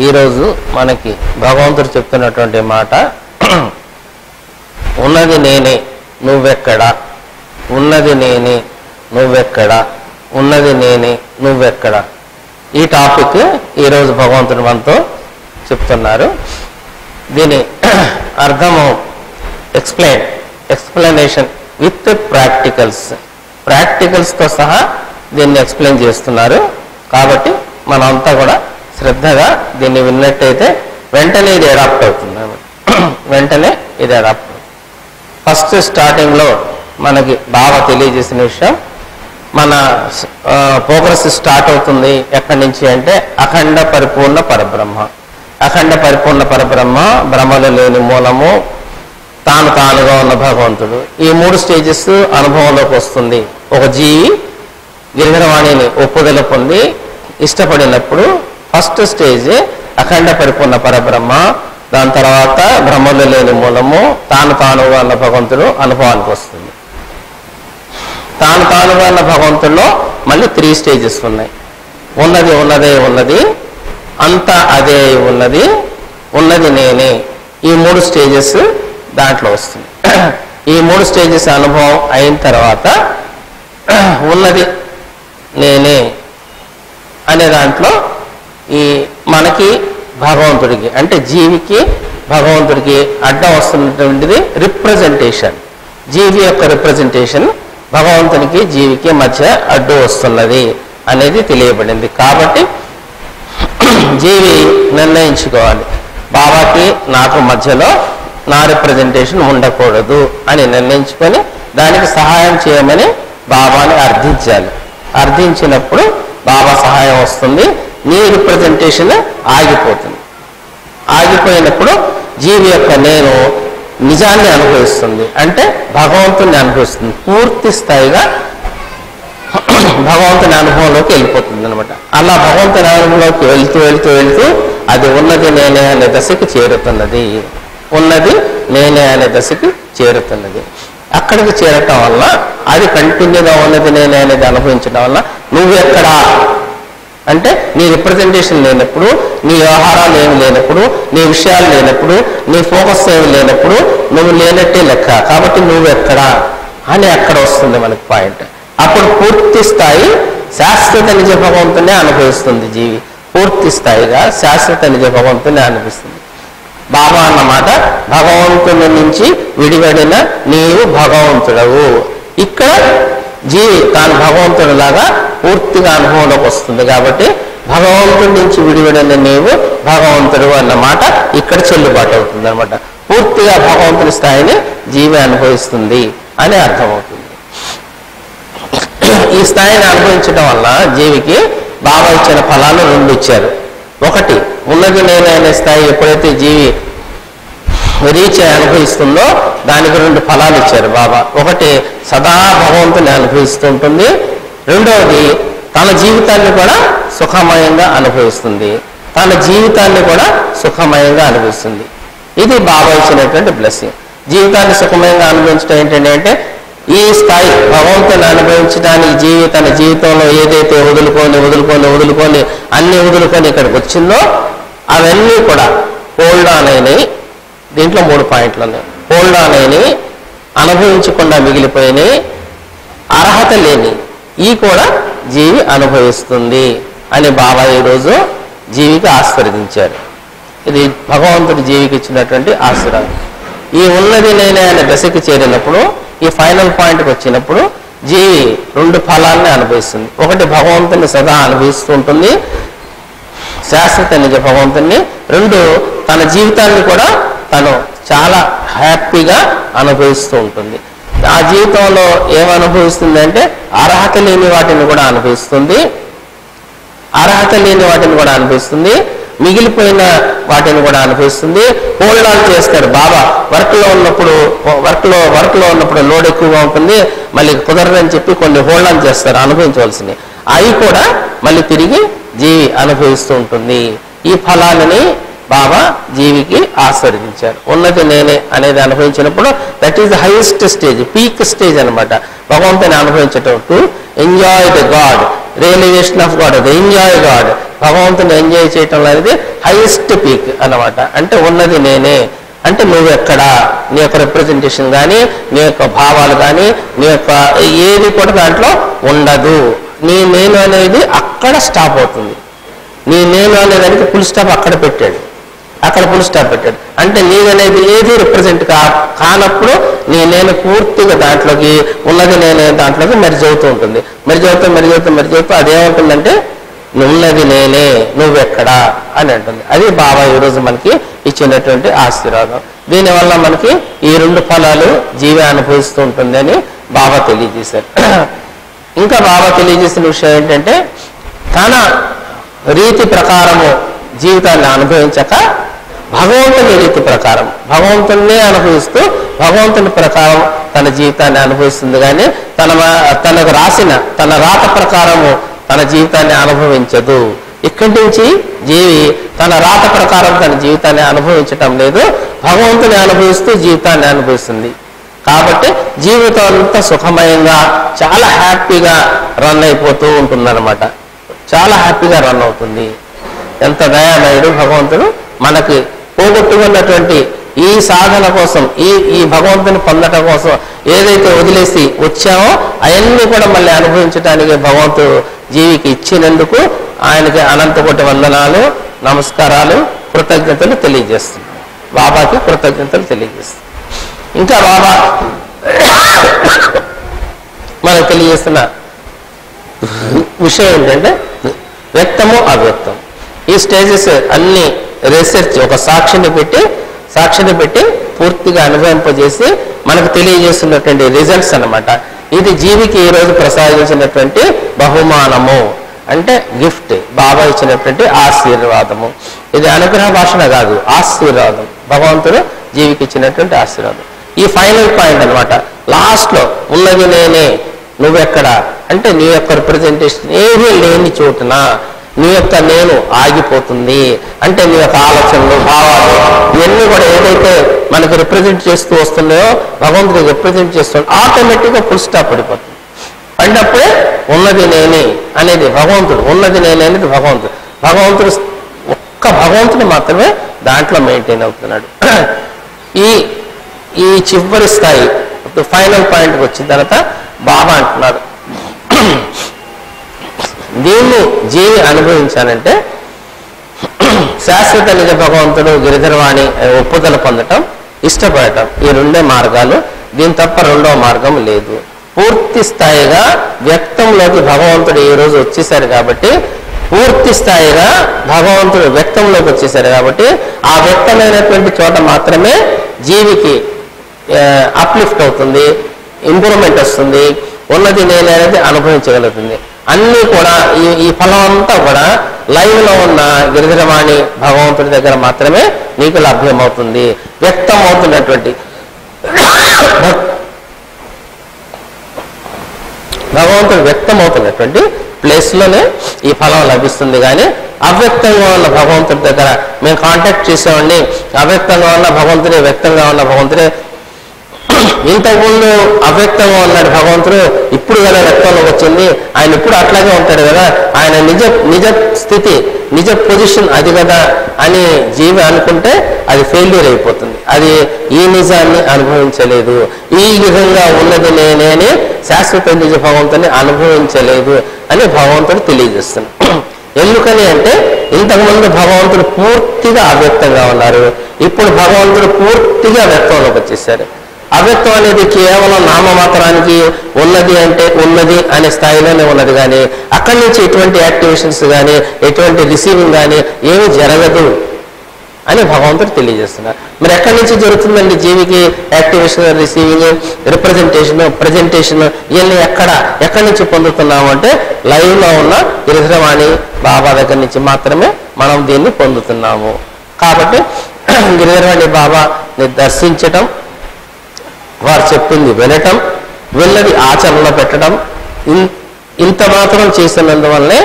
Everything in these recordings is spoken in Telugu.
ఈరోజు మనకి భగవంతుడు చెప్తున్నటువంటి మాట, ఉన్నది నేనే నువ్వెక్కడ, ఉన్నది నేనే నువ్వెక్కడ, ఉన్నది నేనే నువ్వెక్కడ. ఈ టాపిక్ ఈరోజు భగవంతుడు మనతో చెప్తున్నారు. దీని అర్థము ఎక్స్ప్లెనేషన్ విత్ ప్రాక్టికల్స్తో సహా దీన్ని ఎక్స్ప్లెయిన్ చేస్తున్నారు. కాబట్టి మనంతా కూడా శ్రద్ధగా దీన్ని విన్నట్టయితే వెంటనే ఇది అడాప్ట్ అవుతుంది. వెంటనే ఇది అడాప్ట్ అవుతుంది. ఫస్ట్ స్టార్టింగ్లో మనకి బాగా తెలియజేసిన విషయం, మన ప్రోగ్రెస్ స్టార్ట్ అవుతుంది ఎక్కడి నుంచి అంటే అఖండ పరిపూర్ణ పరబ్రహ్మ. అఖండ పరిపూర్ణ పరబ్రహ్మ, బ్రహ్మలో లేని మూలము, తానుగా ఉన్న భగవంతుడు. ఈ 3 స్టేజెస్ అనుభవంలోకి వస్తుంది. ఒక జీవి గిరిధరవాణిని ఒప్పుదల పొంది ఇష్టపడినప్పుడు ఫస్ట్ స్టేజ్ అఖండ పరిపూర్ణ పరబ్రహ్మ, దాని తర్వాత బ్రహ్మలో లేని మూలము, తానుగా ఉన్న భగవంతుడు అనుభవానికి వస్తుంది. తానుగా ఉన్న భగవంతుల్లో మళ్ళీ 3 స్టేజెస్ ఉన్నాయి. ఉన్నదే ఉన్నది, అంతా అదే ఉన్నది, ఉన్నది నేనే. ఈ 3 స్టేజెస్ దాంట్లో వస్తుంది. ఈ 3 స్టేజెస్ అనుభవం అయిన తర్వాత ఉన్నది నేనే అనే దాంట్లో ఈ మనకి భగవంతుడికి అంటే జీవికి భగవంతుడికి అడ్డం వస్తున్నటువంటిది రిప్రజెంటేషన్. జీవి యొక్క రిప్రజెంటేషన్ భగవంతునికి జీవికి మధ్య అడ్డు వస్తున్నది అనేది తెలియబడింది. కాబట్టి జీవి నిర్ణయించుకోవాలి, బాబాకి నాకు మధ్యలో నా రిప్రజెంటేషన్ ఉండకూడదు అని నిర్ణయించుకొని దానికి సహాయం చేయమని బాబాని అర్థించాలి. అర్థించినప్పుడు బాబా సహాయం వస్తుంది, నీ రిప్రజెంటేషన్ ఆగిపోతుంది. ఆగిపోయినప్పుడు జీవి యొక్క నేను నిజాన్ని అనుభవిస్తుంది, అంటే భగవంతుని అనుభవిస్తుంది. పూర్తి స్థాయిగా భగవంతుని అనుభవంలోకి వెళ్ళిపోతుంది అనమాట. అలా భగవంతుని అనుభవంలోకి వెళ్తూ అది ఉన్నది నేనే అనే దశకి చేరుతున్నది. ఉన్నది నేనే అనే దశకి చేరుతున్నది. అక్కడికి చేరటం వల్ల అది కంటిన్యూగా ఉన్నది నేనే అనేది అనుభవించడం వల్ల నువ్వెక్కడా అంటే నీ రిప్రజెంటేషన్ లేనప్పుడు, నీ వ్యవహారాలు ఏమి లేనప్పుడు, నీ విషయాలు లేనప్పుడు, నీ ఫోకస్ ఏమి లేనప్పుడు నువ్వు లేనట్టే లెక్క. కాబట్టి నువ్వెక్కడా అని అక్కడ వస్తుంది మనకి పాయింట్. అప్పుడు పూర్తి స్థాయి శాశ్వత నిజ భగవంతునే అనుభవిస్తుంది జీవి. పూర్తి స్థాయిగా శాశ్వత నిజ భగవంతునే అనిపిస్తుంది. బాబా అన్నమాట భగవంతుని నుంచి విడివడిన నీవు భగవంతుడవు. ఇక్కడ జీవి తాను భగవంతుడిలాగా పూర్తిగా అనుభవంలోకి వస్తుంది. కాబట్టి భగవంతుడి నుంచి విడివడిన నీవు భగవంతుడు అన్నమాట ఇక్కడ చెల్లుబాటు అవుతుంది అనమాట. పూర్తిగా భగవంతుని స్థాయిని జీవి అనుభవిస్తుంది అని అర్థమవుతుంది. ఈ స్థాయిని అనుభవించడం వల్ల జీవికి బాబా ఇచ్చిన ఫలాలు 2 ఇచ్చారు. ఒకటి, ఉన్నది నేనే అనే స్థాయి ఎప్పుడైతే జీవి రీచ్ అనుభవిస్తుందో దానికి 2 ఫలాలు ఇచ్చారు బాబా. ఒకటి, సదా భగవంతుని అనుభవిస్తూ ఉంటుంది. రెండవది, తన జీవితాన్ని కూడా సుఖమయంగా అనుభవిస్తుంది. తన జీవితాన్ని కూడా సుఖమయంగా అనుభవిస్తుంది. ఇది బాబా ఇచ్చినటువంటి బ్లెస్సింగ్. జీవితాన్ని సుఖమయంగా అనుభవించడం ఏంటంటే ఈ స్థాయి భగవంతుని అనుభవించడానికి జీవి తన జీవితంలో ఏదైతే వదులుకొని అన్ని వదులుకొని ఇక్కడికి వచ్చిందో అవన్నీ కూడా హోల్డ్ ఆన్ అయినాయి. దీంట్లో 3 పాయింట్లు ఉన్నాయి. హోల్డ్ ఆన్ అయినాయి, అనుభవించకుండా మిగిలిపోయినాయి, అర్హత లేని ఈ కూడా జీవి అనుభవిస్తుంది అని బాబా ఈరోజు జీవికి ఆశీర్వదించారు. ఇది భగవంతుడి జీవికి ఇచ్చినటువంటి ఆశీర్వాదం. ఈ ఉన్నది నేనే అనే దశకి చేరినప్పుడు, ఈ ఫైనల్ పాయింట్కి వచ్చినప్పుడు జీవి 2 ఫలాన్ని అనుభవిస్తుంది. ఒకటి, భగవంతుని సదా అనుభవిస్తూ ఉంటుంది, శాశ్వత నిజ భగవంతుని. 2, తన జీవితాన్ని కూడా తను చాలా హ్యాపీగా అనుభవిస్తూ ఉంటుంది. ఆ జీవితంలో ఏమనుభవిస్తుంది అంటే అర్హత లేని వాటిని కూడా అనుభవిస్తుంది, మిగిలిపోయిన వాటిని కూడా అనుభవిస్తుంది. హోల్డ్ ఆన్ చేస్తారు బాబా. వర్క్లో ఉన్నప్పుడు లోడ్ ఎక్కువగా ఉంటుంది, మళ్ళీ కుదరదని చెప్పి కొన్ని హోల్డ్ ఆన్ చేస్తారు అనుభవించవలసినవి. అవి కూడా మళ్ళీ తిరిగి జీవి అనుభవిస్తూ ఉంటుంది. ఈ ఫలాలని బాబా జీవికి ఆశీర్వదించారు. ఉన్నది నేనే అనేది అనుభవించినప్పుడు that is the highest stage, peak stage అనమాట. భగవంతుని అనుభవించటం to enjoy the God, realization of God, enjoy God. భగవంతుని ఎంజాయ్ చేయటం అనేది హైయెస్ట్ పీక్ అన్నమాట. అంటే ఉన్నది నేనే అంటే నువ్వెక్కడా, నీ యొక్క రిప్రజెంటేషన్ కానీ, నీ యొక్క భావాలు కానీ, నీ యొక్క ఏది కూడా దాంట్లో ఉండదు. నీ నేను అనేది అక్కడ స్టాప్ అవుతుంది. నీ నేను అనేదానికి ఫుల్ స్టాప్ అక్కడ పెట్టాడు, అక్కడ ఫుల్ స్టాప్ పెట్టాడు. అంటే నీదనేది ఏది రిప్రజెంట్ కానప్పుడు నీ నేను పూర్తిగా దాంట్లోకి ఉన్నది నేనే దాంట్లోకి మెర్జ్ అవుతూ ఉంటుంది. మెర్జ్ అవుతూ అదేముంటుందంటే ఉన్నది నేనే నువ్వెక్కడా అని అంటుంది. అది బాబా ఈరోజు మనకి ఇచ్చినటువంటి ఆశీర్వాదం. దీనివల్ల మనకి ఈ 2 ఫలాలు జీవి అనుభవిస్తూ ఉంటుంది అని బాబా తెలియజేశారు. ఇంకా బాబా తెలియజేసిన విషయం ఏంటంటే తన రీతి ప్రకారము జీవితాన్ని అనుభవించక భగవంతుని రీతి ప్రకారం భగవంతున్నే అనుభవిస్తూ భగవంతుని ప్రకారం తన జీవితాన్ని అనుభవిస్తుంది. కానీ తనకు రాసిన తన రాత ప్రకారము తన జీవితాన్ని అనుభవించదు. ఇక్కడి నుంచి జీవి తన రాత ప్రకారం తన జీవితాన్ని అనుభవించటం లేదు, భగవంతుని అనుభవిస్తూ జీవితాన్ని అనుభవిస్తుంది. కాబట్టి జీవితం అంతా సుఖమయంగా చాలా హ్యాపీగా రన్ అయిపోతూ ఉంటుందన్నమాట. చాలా హ్యాపీగా రన్ అవుతుంది. ఎంత దయామయుడు భగవంతుడు మనకి పోగొట్టుకున్నటువంటి ఈ సాధన కోసం ఈ భగవంతుని పొందటం కోసం ఏదైతే వదిలేసి వచ్చామో అవన్నీ కూడా మళ్ళీ అనుభవించడానికి భగవంతుడు జీవికి ఇచ్చినందుకు ఆయనకి అనంతకోటి వందనాలు, నమస్కారాలు, కృతజ్ఞతలు తెలియజేస్తుంది. బాబాకి కృతజ్ఞతలు తెలియజేస్తుంది. ఇంకా బాబా మనకు తెలియజేస్తున్న విషయం ఏంటంటే వ్యక్తము అవ్యక్తం. ఈ స్టేజెస్ అన్ని రీసెర్చ్ ఒక సాక్షిని పెట్టి పూర్తిగా అనుభవింపజేసి మనకు తెలియజేస్తున్నటువంటి రిజల్ట్స్ అన్నమాట. ఇది జీవికి ఈరోజు ప్రసాదించినటువంటి బహుమానము, అంటే గిఫ్ట్, బాబా ఇచ్చినటువంటి ఆశీర్వాదము. ఇది అనుగ్రహ భాషణ కాదు, ఆశీర్వాదం. భగవంతుడు జీవికి ఇచ్చినటువంటి ఆశీర్వాదం. ఈ ఫైనల్ పాయింట్ అనమాట. లాస్ట్లో ఉన్నది నేనే నువ్వెక్కడ అంటే నీ యొక్క రిప్రజెంటేషన్ ఏమీ లేని చోటున నీ యొక్క నేను ఆగిపోతుంది. అంటే నీ యొక్క ఆలోచనలు, భావాలు ఇవన్నీ కూడా ఏదైతే మనకు రిప్రజెంట్ చేస్తూ వస్తున్నాయో భగవంతుడికి రిప్రజెంట్ చేస్తుంది, ఆటోమేటిక్గా ఫుల్ స్టాప్ పడిపోతుంది. పడినప్పుడే ఉన్నది నేనే అనేది భగవంతుడు, ఉన్నది నేనే అనేది భగవంతుడు ఒక్క భగవంతుడు మాత్రమే దాంట్లో మెయింటైన్ అవుతున్నాడు. ఈ చివరి స్థాయి ఫైనల్ పాయింట్కి వచ్చిన తర్వాత బాబా అంటున్నారు, దీన్ని జీవి అనుభవించాలంటే శాశ్వత నిజ భగవంతుడు గిరిధరవాణి ఒప్పుదల పొందటం, ఇష్టపడటం, ఈ 2 మార్గాలు. దీని తప్ప 2వ మార్గం లేదు. పూర్తి స్థాయిగా వ్యక్తంలోకి భగవంతుడు ఈ రోజు వచ్చేసారు కాబట్టి పూర్తి స్థాయిగా భగవంతుడు వ్యక్తంలోకి వచ్చేసారు కాబట్టి ఆ వ్యక్తమైనటువంటి చోట మాత్రమే జీవికి అప్లిఫ్ట్ అవుతుంది, ఇంప్రూవ్మెంట్ వస్తుంది, ఉన్నది నేను అనేది అనుభవించగలుగుతుంది. అన్నీ కూడా ఈ ఫలం అంతా కూడా లైవ్లో ఉన్న గిరిధరవాణి భగవంతుడి దగ్గర మాత్రమే నీకు లభ్యమవుతుంది. వ్యక్తం అవుతున్నటువంటి భగవంతుడు వ్యక్తం అవుతున్నటువంటి ప్లేస్లోనే ఈ ఫలం లభిస్తుంది. కానీ అవ్యక్తంగా ఉన్న భగవంతుడి దగ్గర మేము కాంటాక్ట్ చేసామండి, అవ్యక్తంగా ఉన్న భగవంతుడే వ్యక్తంగా ఉన్న భగవంతుడే. ఇంతకుముందు అవ్యక్తంగా ఉన్నాడు భగవంతుడు, ఇప్పుడు కదా వ్యక్తంలోకి వచ్చింది, ఆయన ఇప్పుడు అట్లాగే ఉంటాడు కదా, ఆయన నిజ స్థితి నిజ పొజిషన్ అది కదా అని జీవి అనుకుంటే అది ఫెయిల్యూర్ అయిపోతుంది. అది ఈ నిజాన్ని అనుభవించలేదు. ఈ విధంగా ఉన్నది నేనే శాశ్వత నిజ భగవంతుని అనుభవించలేదు అని భగవంతుడు తెలియజేస్తున్నాడు. ఎందుకని అంటే ఇంతకుముందు భగవంతుడు పూర్తిగా అవ్యక్తంగా ఉన్నారు, ఇప్పుడు భగవంతుడు పూర్తిగా వ్యక్తంలోకి వచ్చేసారు. అవ్యక్తం అనేది కేవలం నామమాత్రానికి ఉన్నది అంటే ఉన్నది అనే స్థాయిలోనే ఉన్నది, కానీ అక్కడి నుంచి ఎటువంటి యాక్టివేషన్స్ కానీ ఎటువంటి రిసీవింగ్ కానీ ఏమీ జరగదు అని భగవంతుడు తెలియజేస్తున్నారు. మరి ఎక్కడి నుంచి జరుగుతుందండి జీవికి యాక్టివేషన్, రిసీవింగ్, రిప్రజెంటేషన్, ప్రజెంటేషన్ ఇవన్నీ ఎక్కడి నుంచి పొందుతున్నాము అంటే లైవ్లో ఉన్న గిరిధరవాణి బాబా దగ్గర నుంచి మాత్రమే మనం దీన్ని పొందుతున్నాము. కాబట్టి గిరిధరవాణి బాబాని దర్శించటం, వారు చెప్పింది వినటం, వెళ్ళది ఆచరణలో పెట్టడం, ఇంత మాత్రం చేసినందువల్లే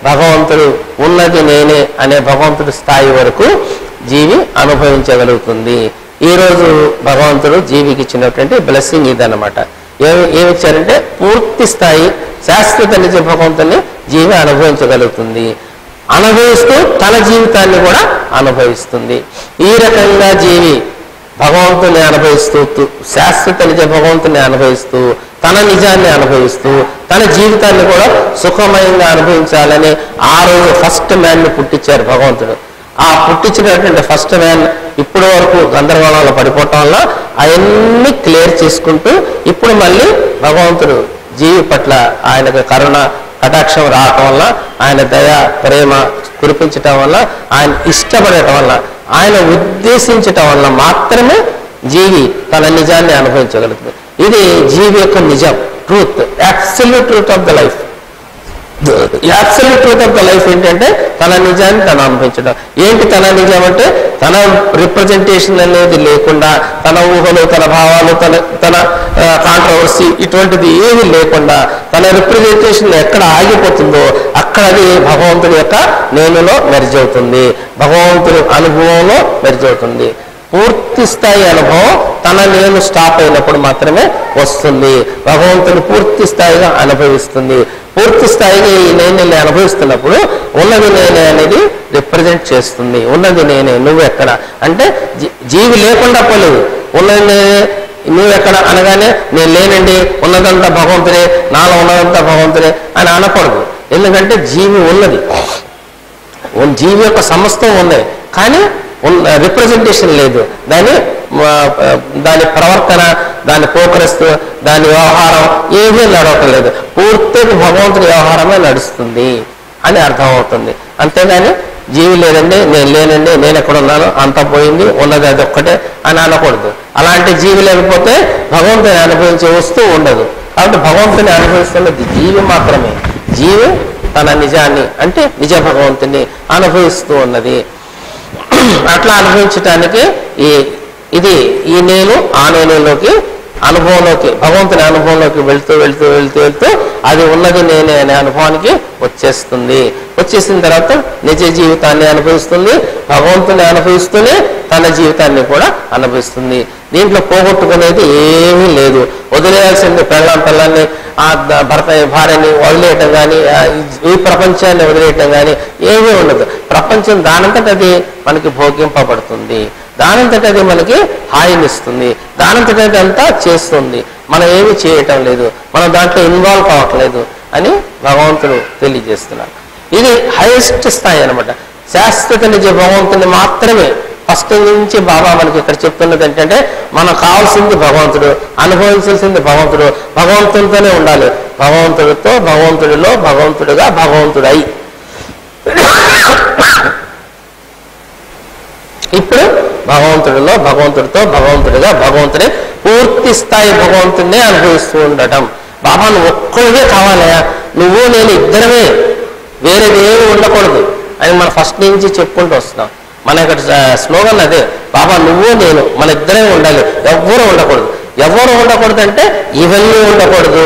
భగవంతుడు ఉన్నది నేనే అనే భగవంతుడి స్థాయి వరకు జీవి అనుభవించగలుగుతుంది. ఈరోజు భగవంతుడు జీవికి ఇచ్చినటువంటి బ్లెస్సింగ్ ఇదన్నమాట. ఏమిచ్చారంటే పూర్తి స్థాయి శాశ్వత నిజ భగవంతుని జీవి అనుభవించగలుగుతుంది. అనుభవిస్తూ తన జీవితాన్ని కూడా అనుభవిస్తుంది. ఈ రకంగా జీవి భగవంతుని అనుభవిస్తూ, శాశ్వత నిజ భగవంతుని అనుభవిస్తూ, తన నిజాన్ని అనుభవిస్తూ, తన జీవితాన్ని కూడా సుఖమయంగా అనుభవించాలని ఆ రోజు ఫస్ట్ మ్యాన్ని పుట్టించారు భగవంతుడు. ఆ పుట్టించినటువంటి ఫస్ట్ మ్యాన్ ఇప్పటి వరకు గందరగోళంలో పడిపోవటం వల్ల అవన్నీ క్లియర్ చేసుకుంటూ ఇప్పుడు మళ్ళీ భగవంతుడు జీవి పట్ల ఆయనకు కరుణ కటాక్షం రావటం వల్ల, ఆయన దయ ప్రేమ కురిపించటం వల్ల, ఆయన ఇష్టపడటం వల్ల, ఆయన ఉద్దేశించటం వల్ల మాత్రమే జీవి తన నిజాన్ని అనుభవించగలుగుతుంది. ఇది జీవి యొక్క నిజం, truth, absolute truth of the life. Absolute truth of the life ఏంటంటే తన నిజాన్ని తను అనుభవించడం. ఏంటి తన నిజం అంటే తన రిప్రజెంటేషన్ అనేది లేకుండా, తన ఊహలు, తన భావాలు, తన కాంట్రవర్సీ ఇటువంటిది ఏది లేకుండా తన రిప్రజెంటేషన్ ఎక్కడ ఆగిపోతుందో అక్కడ అది భగవంతుడి యొక్క నేనులో మెర్జ్ అవుతుంది, భగవంతుడి అనుభవంలో మెర్జ్ అవుతుంది. పూర్తి స్థాయి అనుభవం తన నేను స్టాప్ అయినప్పుడు మాత్రమే వస్తుంది. భగవంతుని పూర్తి స్థాయిగా అనుభవిస్తుంది. పూర్తి స్థాయిగా ఈ నేనే అనుభవిస్తున్నప్పుడు ఉన్నది నేనే అనేది రిప్రజెంట్ చేస్తుంది. ఉన్నది నేనే, నువ్వెక్కడ అంటే జీవి లేకుండా పోలేదు. ఉన్నది నేనే, నువ్వెక్కడ అనగానే నేను లేనండి, ఉన్నదంతా భగవంతుడే, నాలో ఉన్నదంతా భగవంతుడే అని అనకూడదు. ఎందుకంటే జీవి ఉన్నది, జీవి యొక్క సమస్తం ఉన్నది, కానీ రిప్రజెంటేషన్ లేదు. దాని ప్రవర్తన, దాని పోకరిస్తూ, దాని వ్యవహారం ఏమీ నడవటం లేదు. పూర్తిగా భగవంతుడి వ్యవహారమే నడుస్తుంది అని అర్థమవుతుంది. అంతేగాని జీవి లేదండి, నేను లేనండి, నేను ఎక్కడున్నాను, అంతా పోయింది, ఉన్నది అది ఒక్కటే అని అనకూడదు. అలాంటి జీవి లేకపోతే భగవంతుని అనుభవించే వస్తువు ఉండదు. కాబట్టి భగవంతుని అనుభవిస్తున్నది జీవి మాత్రమే. జీవి తన నిజాన్ని అంటే నిజ భగవంతుని అనుభవిస్తూ ఉన్నది. అట్లా అనుభవించటానికి ఈ నేను ఆ నేనులోకి అనుభవంలోకి, భగవంతుని అనుభవంలోకి వెళ్తూ వెళ్తూ వెళ్తూ వెళ్తూ అది ఉన్నది నేనే అనే అనుభవానికి వచ్చేస్తుంది. వచ్చేసిన తర్వాత నిజ జీవితాన్ని అనుభవిస్తుంది, భగవంతుని అనుభవిస్తూనే తన జీవితాన్ని కూడా అనుభవిస్తుంది. దీంట్లో పోగొట్టుకునేది ఏమీ లేదు. వదిలేయాల్సింది పిల్లల్ని, ఆ భార్యని వదిలేయటం కానీ, ఈ ప్రపంచాన్ని వదిలేయటం కానీ ఏమీ ఉండదు. ప్రపంచం దానంతట అది మనకి భోగింపబడుతుంది, దానంతట అది మనకి హాయినిస్తుంది, దానంతట అది అంతా చేస్తుంది. మనం ఏమీ చేయటం లేదు, మనం దాంట్లో ఇన్వాల్వ్ కావట్లేదు అని భగవంతుడు తెలియజేస్తున్నారు. ఇది హైయెస్ట్ స్థాయి అనమాట. శాశ్వత నిజ భగవంతుని మాత్రమే ఫస్ట్ నుంచి బాబా మనకి ఇక్కడ చెప్తున్నది ఏంటంటే మనకు కావాల్సింది భగవంతుడు, అనుభవించాల్సింది భగవంతుడు, భగవంతునితోనే ఉండాలి. భగవంతుడితో, భగవంతుడిలో, భగవంతుడిగా, భగవంతుడై ఇప్పుడు భగవంతుడిలో, భగవంతుడితో, భగవంతుడిగా, భగవంతుడే పూర్తి స్థాయి భగవంతుడినే అనుభవిస్తూ ఉండటం. బాబా నువ్వు ఒక్కడివే కావాలయా, నువ్వు నేను ఇద్దరమే, వేరేది ఏమి ఉండకూడదు అని మనం ఫస్ట్ నుంచి చెప్పుకుంటూ వస్తున్నాం. మన ఇక్కడ స్లోగన్ అదే, బాబా నువ్వు నేను మన ఇద్దరే ఉండాలి, ఎవ్వరూ ఉండకూడదు. ఎవరు ఉండకూడదు అంటే ఇవన్నీ ఉండకూడదు,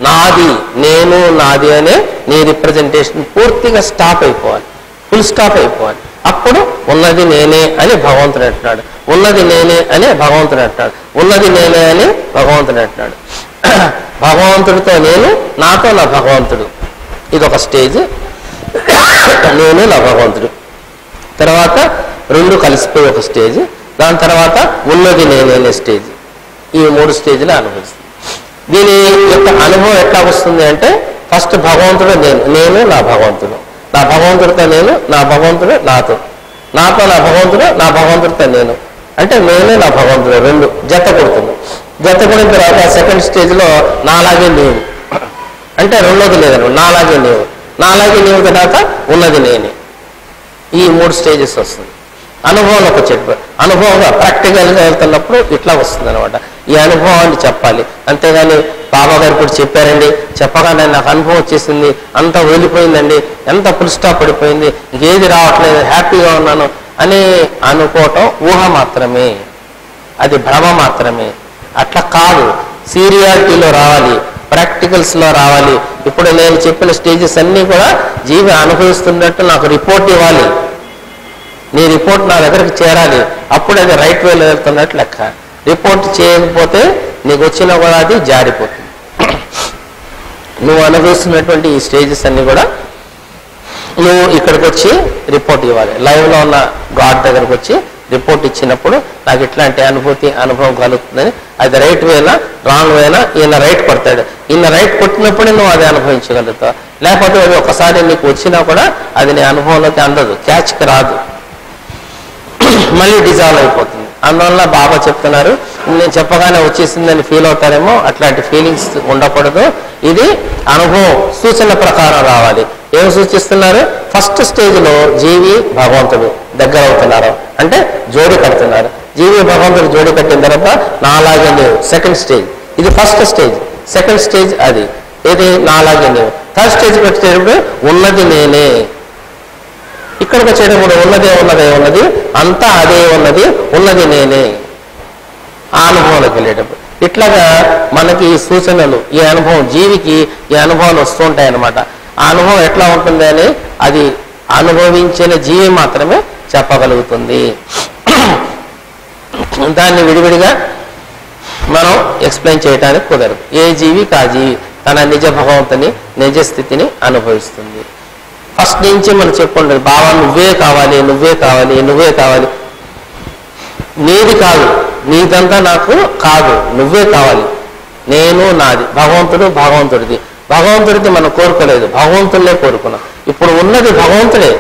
నాది నేను నాది అనే నీ రిప్రజెంటేషన్ పూర్తిగా స్టాప్ అయిపోవాలి, ఫుల్ స్టాప్ అయిపోవాలి. అప్పుడు ఉన్నది నేనే అని భగవంతుడు అంటున్నాడు, ఉన్నది నేనే అని భగవంతుడు అంటున్నాడు, ఉన్నది నేనే అని భగవంతుడు అంటున్నాడు. భగవంతుడితో నేను, నాతో నా భగవంతుడు, ఇదొక స్టేజ్. నేను నా భగవంతుడు, తర్వాత రెండు కలిసిపోయి ఒక స్టేజ్, దాని తర్వాత ఉన్నది నేనే అనే స్టేజ్. ఈ మూడు స్టేజ్లు అనుభవిస్తుంది. దీని యొక్క అనుభవం ఎట్లా వస్తుంది అంటే ఫస్ట్ భగవంతుడు నేను నా భగవంతుడు, నా భగవంతుడితో నేను, నా భగవంతుడు నాతో, నాతో నా భగవంతుడు, నా భగవంతుడితో నేను అంటే నేనే నా భగవంతుడు, రెండు జత కొడుతుంది. జత కొడిన తర్వాత సెకండ్ స్టేజ్లో నాలాగే నీవు అంటే రెండోది లేదన్నమాట, నాలాగే నీవు, నాలాగే నీవు తర్వాత ఉన్నది నేనే. ఈ మూడు స్టేజెస్ వస్తుంది. అనుభవంలోకి వచ్చేటప్పుడు అనుభవంగా ప్రాక్టికల్గా వెళ్తున్నప్పుడు ఇట్లా వస్తుంది అనమాట. ఈ అనుభవాన్ని చెప్పాలి, అంతేగాని బాబా గారు ఇప్పుడు చెప్పారండి, చెప్పగానే నాకు అనుభవం వచ్చేసింది, అంతా వెళ్ళిపోయిందండి, ఎంత ఫుల్ స్టాప్ పడిపోయింది, ఇంకేది రావట్లేదు, హ్యాపీగా ఉన్నాను అని అనుకోవటం ఊహ మాత్రమే, అది భ్రమ మాత్రమే. అట్లా కాదు, సీరియాలిటీలో రావాలి, ప్రాక్టికల్స్లో రావాలి. ఇప్పుడు నేను చెప్పిన స్టేజెస్ అన్నీ కూడా జీవి అనుభవిస్తున్నట్టు నాకు రిపోర్ట్ ఇవ్వాలి, నీ రిపోర్ట్ నా దగ్గరికి చేరాలి, అప్పుడు అది రైట్ వేలో వెళ్తున్నట్టు లెక్క. రిపోర్ట్ చేయకపోతే నీకు వచ్చినా కూడా అది జారిపోతుంది. నువ్వు అనుభవిస్తున్నటువంటి ఈ స్టేజెస్ అన్నీ కూడా నువ్వు ఇక్కడికి వచ్చి రిపోర్ట్ ఇవ్వాలి. లైవ్లో ఉన్న గాడ్ దగ్గరకు వచ్చి రిపోర్ట్ ఇచ్చినప్పుడు నాకు ఇట్లాంటి అనుభవం కలుగుతుందని, అది రైట్ వేనా రాంగ్ వేనా, ఈయన రైట్ కొడతాడు. ఈయన రైట్ కొట్టినప్పుడే నువ్వు అది అనుభవించగలుగుతావు. లేకపోతే అది ఒకసారి నీకు వచ్చినా కూడా అది నీ అనుభవంలోకి అందదు, క్యాచ్కి రాదు, మళ్ళీ డిజాల్వ్ అయిపోతుంది. అందువల్ల బాబా చెప్తున్నారు, నేను చెప్పగానే వచ్చేసిందని ఫీల్ అవుతారేమో, అట్లాంటి ఫీలింగ్స్ ఉండకూడదు. ఇది అనుభవం సూచన ప్రకారం రావాలి. ఏం సూచిస్తున్నారు? ఫస్ట్ స్టేజ్లో జీవి భగవంతుడు దగ్గర అవుతున్నారు, అంటే జోడి కడుతున్నారు. జీవి భగవంతుడు జోడి కట్టిన తర్వాత నాలాగే నీవు సెకండ్ స్టేజ్. ఇది ఫస్ట్ స్టేజ్. సెకండ్ స్టేజ్ అది ఇది నాలాగే నీవు. థర్డ్ స్టేజ్ పెట్టేటప్పుడు ఉన్నది నేనే. ఇక్కడికి వచ్చేటప్పుడు ఉన్నదే ఉన్నది, అంతా అదే ఉన్నది నేనే. ఆ అనుభవంలోకి వెళ్ళేటప్పుడు ఇట్లాగా మనకి ఈ సూచనలు, ఈ అనుభవం జీవికి ఈ అనుభవాలు వస్తూ ఉంటాయి అన్నమాట. ఆ అనుభవం ఎట్లా ఉంటుంది అని అది అనుభవించిన జీవి మాత్రమే చెప్పగలుగుతుంది. దాన్ని విడివిడిగా మనం ఎక్స్ప్లెయిన్ చేయడానికి కుదరదు. ఏ జీవికి ఆ జీవి తన నిజ భగవంతుని నిజ స్థితిని అనుభవిస్తుంది. ఫస్ట్ నుంచి మనం చెప్పుకుంటుంది, బాబా నువ్వే కావాలి, నువ్వే కావాలి, నువ్వే కావాలి. నీది కాదు, నీదంతా నాకు కాదు, నువ్వే కావాలి. నేను నాది, భగవంతుడు భగవంతుడిది. భగవంతుడిది మనం కోరుకోలేదు, భగవంతుడినే కోరుకున్నాం. ఇప్పుడు ఉన్నది భగవంతుడే,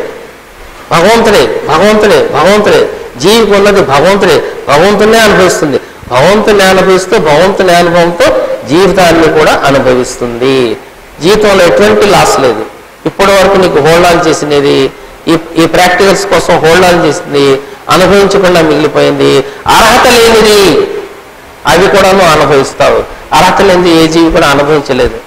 భగవంతుడే, భగవంతుడే, భగవంతుడే. జీవికి ఉన్నది భగవంతుడే, భగవంతుడినే అనుభవిస్తుంది. భగవంతుని అనుభవిస్తూ భగవంతుని అనుభవంతో జీవితాన్ని కూడా అనుభవిస్తుంది. జీవితంలో ఎటువంటి లాస్ లేదు. ఇప్పటి వరకు నీకు హోల్డ్ ఆన్ చేసినది, ఈ ప్రాక్టికల్స్ కోసం హోల్డ్ ఆన్ చేసింది అనుభవించకుండా మిగిలిపోయింది. అర్హత లేనిది అవి కూడా నువ్వు అనుభవిస్తావు. అర్హత లేనిది ఏ జీవి కూడా అనుభవించలేదు,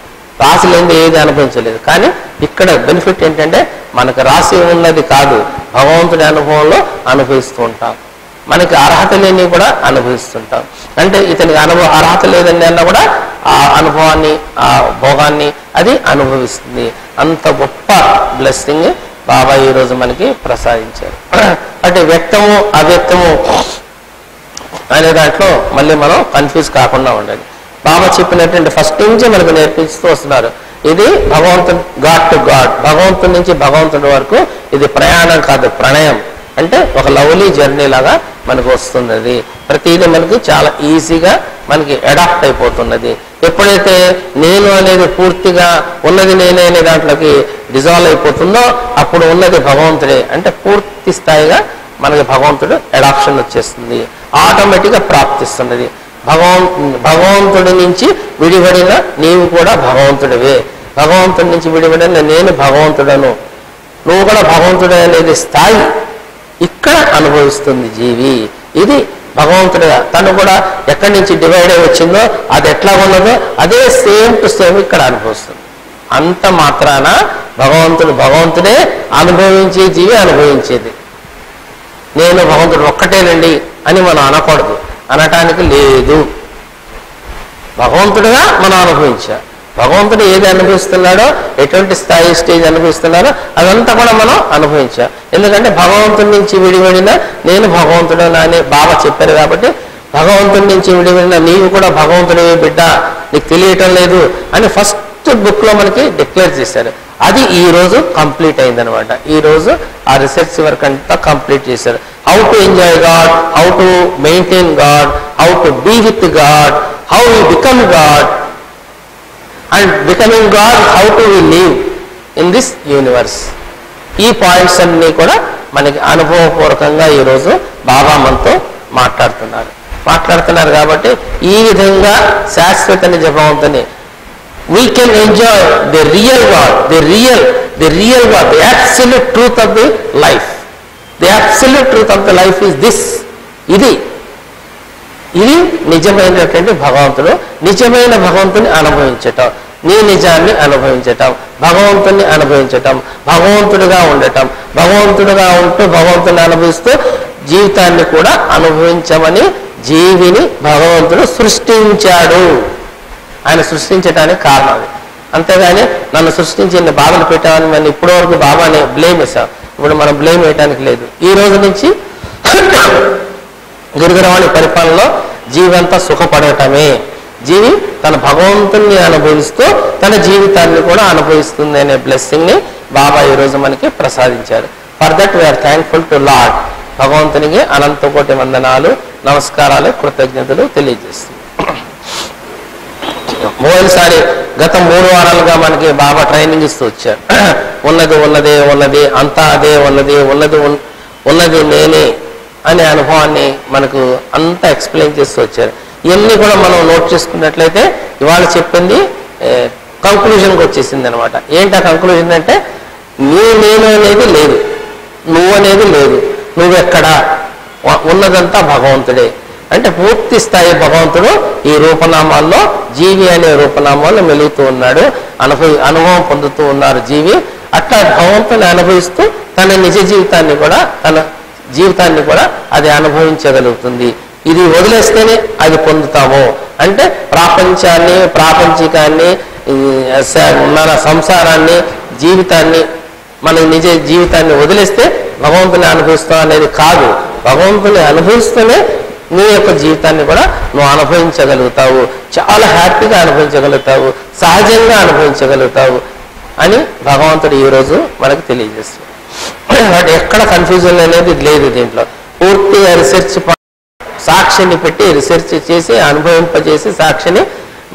రాసి లేనిది ఏది అనుభవించలేదు. కానీ ఇక్కడ బెనిఫిట్ ఏంటంటే మనకు రాసి ఉన్నది కాదు, భగవంతుడి అనుభవంలో అనుభవిస్తూ ఉంటాం. మనకి అర్హత లేని కూడా అనుభవిస్తుంటాం. అంటే ఇతనికి అర్హత లేదని అన్నా కూడా ఆ అనుభవాన్ని, ఆ భోగాన్ని అది అనుభవిస్తుంది. అంత గొప్ప బ్లెస్సింగ్ బాబా ఈరోజు మనకి ప్రసాదించారు. అంటే వ్యక్తము అవ్యక్తము అనే దాంట్లో మళ్ళీ మనం కన్ఫ్యూజ్ కాకుండా ఉండాలి. బాబా చెప్పినటువంటి ఫస్ట్ నుంచి మనకు నేర్పిస్తూ వస్తున్నారు. ఇది భగవంతుడు, గాడ్ టు గాడ్, భగవంతుడి నుంచి భగవంతుడి వరకు ఇది ప్రయాణం కాదు, ప్రణయం. అంటే ఒక లవ్లీ జర్నీ లాగా మనకు వస్తున్నది. ప్రతిదీ మనకి చాలా ఈజీగా మనకి అడాప్ట్ అయిపోతున్నది. ఎప్పుడైతే నేను అనేది పూర్తిగా ఉన్నది నేనే అనే దాంట్లోకి డిజాల్వ్ అయిపోతుందో అప్పుడు ఉన్నది భగవంతుడే. అంటే పూర్తి స్థాయిగా మనకి భగవంతుడు అడాప్షన్ వచ్చేస్తుంది, ఆటోమేటిక్గా ప్రాప్తిస్తున్నది. భగవంతుడి నుంచి విడిపడిన నీవు కూడా భగవంతుడివే, భగవంతుడి నుంచి విడిపడిన నేను భగవంతుడను, నువ్వు కూడా భగవంతుడే అనేది స్థాయి ఇక్కడ అనుభవిస్తుంది జీవి. ఇది భగవంతుడిగా తను కూడా ఎక్కడి నుంచి డివైడ్ అయి వచ్చిందో అది ఎట్లా ఉన్నదో అదే సేమ్ టు సేమ్ ఇక్కడ అనుభవిస్తుంది. అంత మాత్రాన భగవంతుడే అనుభవించే జీవి అనుభవించేది. నేను భగవంతుడు ఒక్కటేనండి అని మనం అనకూడదు, అనటానికి లేదు. భగవంతుడిగా మనం అనుభవించా, భగవంతుడు ఏది అనుభవిస్తున్నాడో, ఎటువంటి స్టేజ్ అనుభవిస్తున్నాడో అదంతా కూడా మనం అనుభవించాం. ఎందుకంటే భగవంతుడి నుంచి విడిపడిన నేను భగవంతుడు అని బాబా చెప్పారు. కాబట్టి భగవంతుడి నుంచి విడిపడిన నీవు కూడా భగవంతుడివే బిడ్డ, నీకు తెలియటం లేదు అని ఫస్ట్ బుక్లో మనకి డిక్లేర్ చేశారు. అది ఈ రోజు కంప్లీట్ అయిందనమాట. ఈ రోజు ఆ రీసెర్చ్ వర్క్ అంతా కంప్లీట్ చేశారు. How to enjoy God, how to maintain God, how to be with God, how we become God, and becoming God, how to we live in this universe. ఈ పాయింట్స్ అన్నీ కూడా మనకి అనుభవపూర్వకంగా ఈరోజు బాబా మనతో మాట్లాడుతున్నారు. కాబట్టి ఈ విధంగా శాశ్వత నిజ భగవంతుని we can enjoy the real God, the real God, the absolute truth of the life. The absolute truth of the life is this. ఇది నిజమైనటువంటి భగవంతుడు. నిజమైన భగవంతుని అనుభవించటం, నీ నిజాన్ని అనుభవించటం, భగవంతుని అనుభవించటం, భగవంతుడిగా ఉండటం, భగవంతుడిగా ఉంటూ భగవంతుని అనుభవిస్తూ జీవితాన్ని కూడా అనుభవించమని జీవిని భగవంతుడు సృష్టించాడు. ఆయన సృష్టించడానికి కారణం అది. అంతేగాని నన్ను సృష్టించి ఇన్ని బాధలు పెట్టామని మనం ఇప్పటివరకు బాబాని బ్లేమ్ వేసాం. ఇప్పుడు మనం బ్లేమ్ వేయడానికి లేదు. ఈ రోజు నుంచి గురుగ్రవాణి పరిపాలనలో జీవంతా సుఖపడటమే. జీవి తన భగవంతుని అనుభవిస్తూ తన జీవితాన్ని కూడా అనుభవిస్తుంది అనే బ్లెస్సింగ్ని బాబా ఈరోజు మనకి ప్రసాదించారు. For that we are thankful to Lord. భగవంతునికి అనంత కోటి వందనాలు, నమస్కారాలు, కృతజ్ఞతలు తెలియజేస్తుంది. మొదటిసారి గత 3 వారాలుగా మనకి బాబా ట్రైనింగ్ ఇస్తూ వచ్చారు. ఉన్నది ఉన్నదే ఉన్నది, అంతా అదే ఉన్నది, ఉన్నది నేనే అనే అనుభవాన్ని మనకు అంతా ఎక్స్ప్లెయిన్ చేస్తూ వచ్చారు. ఇవన్నీ కూడా మనం నోట్ చేసుకున్నట్లయితే ఇవాళ చెప్పింది కంక్లూజన్కి వచ్చేసింది అనమాట. ఏంటి ఆ కంక్లూజన్ అంటే, నేను అనేది లేదు, నువ్వు అనేది లేదు, నువ్వెక్కడా, ఉన్నదంతా భగవంతుడే. అంటే పూర్తి స్థాయి భగవంతుడు ఈ రూపనామాల్లో, జీవి అనే రూపనామాల్లో మెలుగుతూ ఉన్నాడు, అనుభవం పొందుతూ ఉన్నారు జీవి. అట్లా భగవంతుని అనుభవిస్తూ తన నిజ జీవితాన్ని కూడా అది అనుభవించగలుగుతుంది. ఇది వదిలేస్తేనే అది పొందుతాము. అంటే ప్రాపంచాన్ని, ప్రాపంచికాన్ని, మన సంసారాన్ని, జీవితాన్ని, మన నిజ జీవితాన్ని వదిలేస్తే భగవంతుని అనుభవిస్తాం అనేది కాదు. భగవంతుని అనుభవిస్తూనే నీ యొక్క జీవితాన్ని కూడా నువ్వు అనుభవించగలుగుతావు, చాలా హ్యాపీగా అనుభవించగలుగుతావు, సహజంగా అనుభవించగలుగుతావు అని భగవంతుడు ఈరోజు మనకు తెలియజేస్తుంది. బట్ ఎక్కడ కన్ఫ్యూజన్ అనేది లేదు. దీంట్లో పూర్తిగా రీసెర్చ్, సాక్షిని పెట్టి రీసెర్చ్ చేసి అనుభవింపజేసి సాక్షిని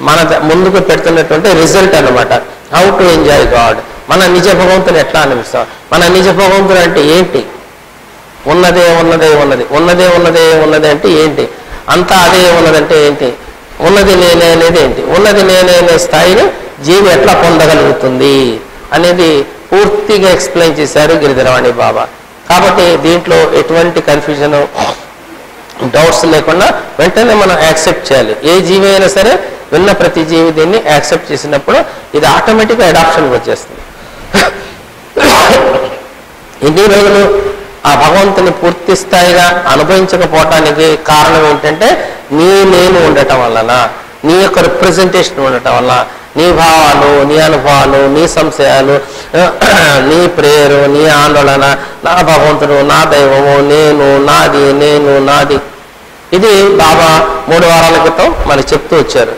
మన ముందుకు పెడుతున్నటువంటి రిజల్ట్ అన్నమాట. How to enjoy God. మన నిజ భగవంతుని ఎట్లా అనిపిస్తాం? మన నిజ భగవంతుడు అంటే ఏంటి? ఉన్నదే ఉన్నదే ఉన్నది, ఉన్నదే ఉన్నదే ఉన్నది అంటే ఏంటి? అంతా అదే ఉన్నదంటే ఏంటి? ఉన్నది నేనే అనేది ఏంటి? ఉన్నది నేనే అనే స్థాయిని జీవి ఎట్లా పొందగలుగుతుంది అనేది పూర్తిగా ఎక్స్ప్లెయిన్ చేశారు గిరిధరవాణి బాబా. కాబట్టి దీంట్లో ఎటువంటి కన్ఫ్యూజన్, డౌట్స్ లేకుండా వెంటనే మనం యాక్సెప్ట్ చేయాలి. ఏ జీవి అయినా సరే విన్న ప్రతి జీవి దీన్ని యాక్సెప్ట్ చేసినప్పుడు ఇది ఆటోమేటిక్గా అడాప్షన్కి వచ్చేస్తుంది. ఇన్ని రోజులు ఆ భగవంతుని పూర్తి స్థాయిగా అనుభవించకపోవటానికి కారణం ఏంటంటే నేను ఉండటం వలన, నీ యొక్క రిప్రజెంటేషన్ ఉండటం వల్ల, నీ భావాలు, నీ అనుభవాలు, నీ సంశయాలు, నీ ప్రేయరు, నీ ఆందోళన, నా భగవంతుడు, నా దైవము, నేను నాది. ఇది బాబా 3 వారాల క్రితం మనకు చెప్తూ వచ్చారు.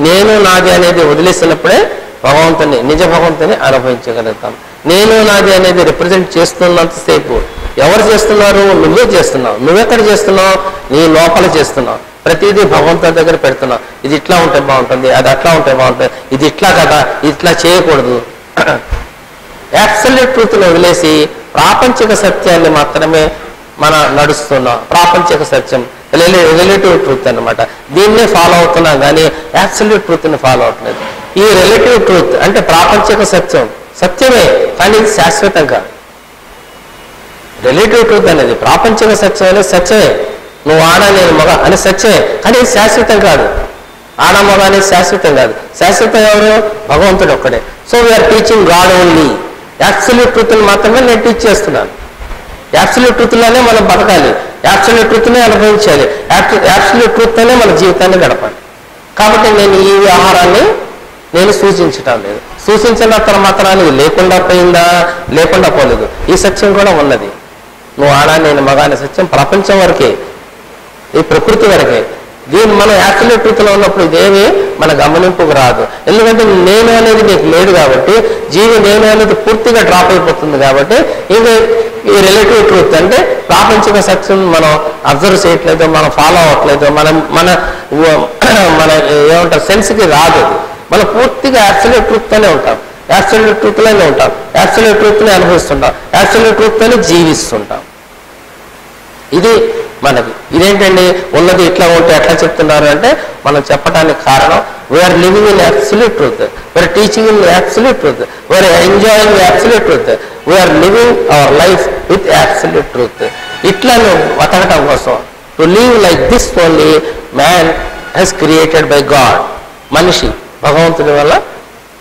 నేను నాది అనేది వదిలేసినప్పుడే భగవంతుని, నిజ భగవంతుని అనుభవించగలుగుతాం. నేను నాది అనేది రిప్రజెంట్ చేస్తున్నంతసేపు ఎవరు చేస్తున్నారు? నువ్వే చేస్తున్నావు. నువ్వెక్కడ చేస్తున్నావు? నీ లోపల చేస్తున్నావు. ప్రతిదీ భగవంతుని దగ్గర పెడుతున్నావు. ఇది ఇట్లా ఉంటే బాగుంటుంది, అది అట్లా ఉంటే బాగుంటుంది, ఇది ఇట్లా కదా, ఇట్లా చేయకూడదు. అబ్సల్యూట్ ట్రూత్ని వదిలేసి ప్రాపంచిక సత్యాన్ని మాత్రమే మనం నడుస్తున్నాం. ప్రాపంచిక సత్యం రిలేటివ్ ట్రూత్ అన్నమాట. దీన్నే ఫాలో అవుతున్నాం కానీ అబ్సల్యూట్ ట్రూత్ని ఫాలో అవట్లేదు. ఈ రిలేటివ్ ట్రూత్ అంటే ప్రాపంచిక సత్యమే కానీ ఇది శాశ్వతం కాదు. రిలేటివ్ ట్రూత్ అనేది ప్రాపంచిక సత్యం అనేది సత్యమే. నువ్వు ఆడ, నేను మగ అని సత్యమే, కానీ ఇది శాశ్వతం కాదు. ఆడ మగ అనేది శాశ్వతం కాదు. శాశ్వతం ఎవరు? భగవంతుడు ఒక్కడే. So we are teaching God only. Absolute ట్రూత్ని మాత్రమే నేను టీచ్ చేస్తున్నాను. అబ్సల్యూట్ ట్రూత్లోనే మనం బతకాలి, అబ్సల్యూట్ ట్రూత్నే అనుభవించాలి, అబ్సల్యూట్ ట్రూత్తోనే మన జీవితాన్ని గడపాలి. కాబట్టి నేను ఈ వ్యవహారాన్ని నేను సూచించటం లేదు. సూచించినంత మాత్రాన్ని లేకుండా పోయిందా? లేకుండా పోలేదు. ఈ సత్యం కూడా ఉన్నది. నువ్వు ఆడా, నేను మగ అనే సత్యం ప్రపంచం వరకే, ఈ ప్రకృతి వరకే. దీన్ని మనం యాక్చువల్ ట్రూత్లో ఉన్నప్పుడు ఇదేమి మన గమనింపుకు రాదు. ఎందుకంటే నేను అనేది నీకు లేదు కాబట్టి, జీవి నేను అనేది పూర్తిగా డ్రాప్ అయిపోతుంది కాబట్టి, ఇంకా ఈ రిలేటివ్ ట్రూత్ అంటే ప్రాపంచిక సత్యం మనం అబ్జర్వ్ చేయట్లేదు, మనం ఫాలో అవ్వట్లేదు, మన ఏమంటారు సెన్స్కి రాదు. మనం పూర్తిగా యాక్చువల్ ట్రూత్తోనే ఉంటాం, యాక్చువల్ ట్రూత్లోనే ఉంటాం, యాక్చువల్ ట్రూత్ని అనుభవిస్తుంటాం, యాక్చువల్ ట్రూత్తోనే జీవిస్తుంటాం. ఇది మనకి. ఇదేంటండి ఉన్నది ఇట్లా ఉంటే ఎట్లా చెప్తున్నారు అంటే, మనం చెప్పడానికి కారణం we are living in absolute truth, we are teaching in absolute truth, we are enjoying absolute truth, we are living our life with absolute truth. ఇట్లా బతకటం కోసం to live like this only man he's created by God. మనిషి భగవంతుడి వల్ల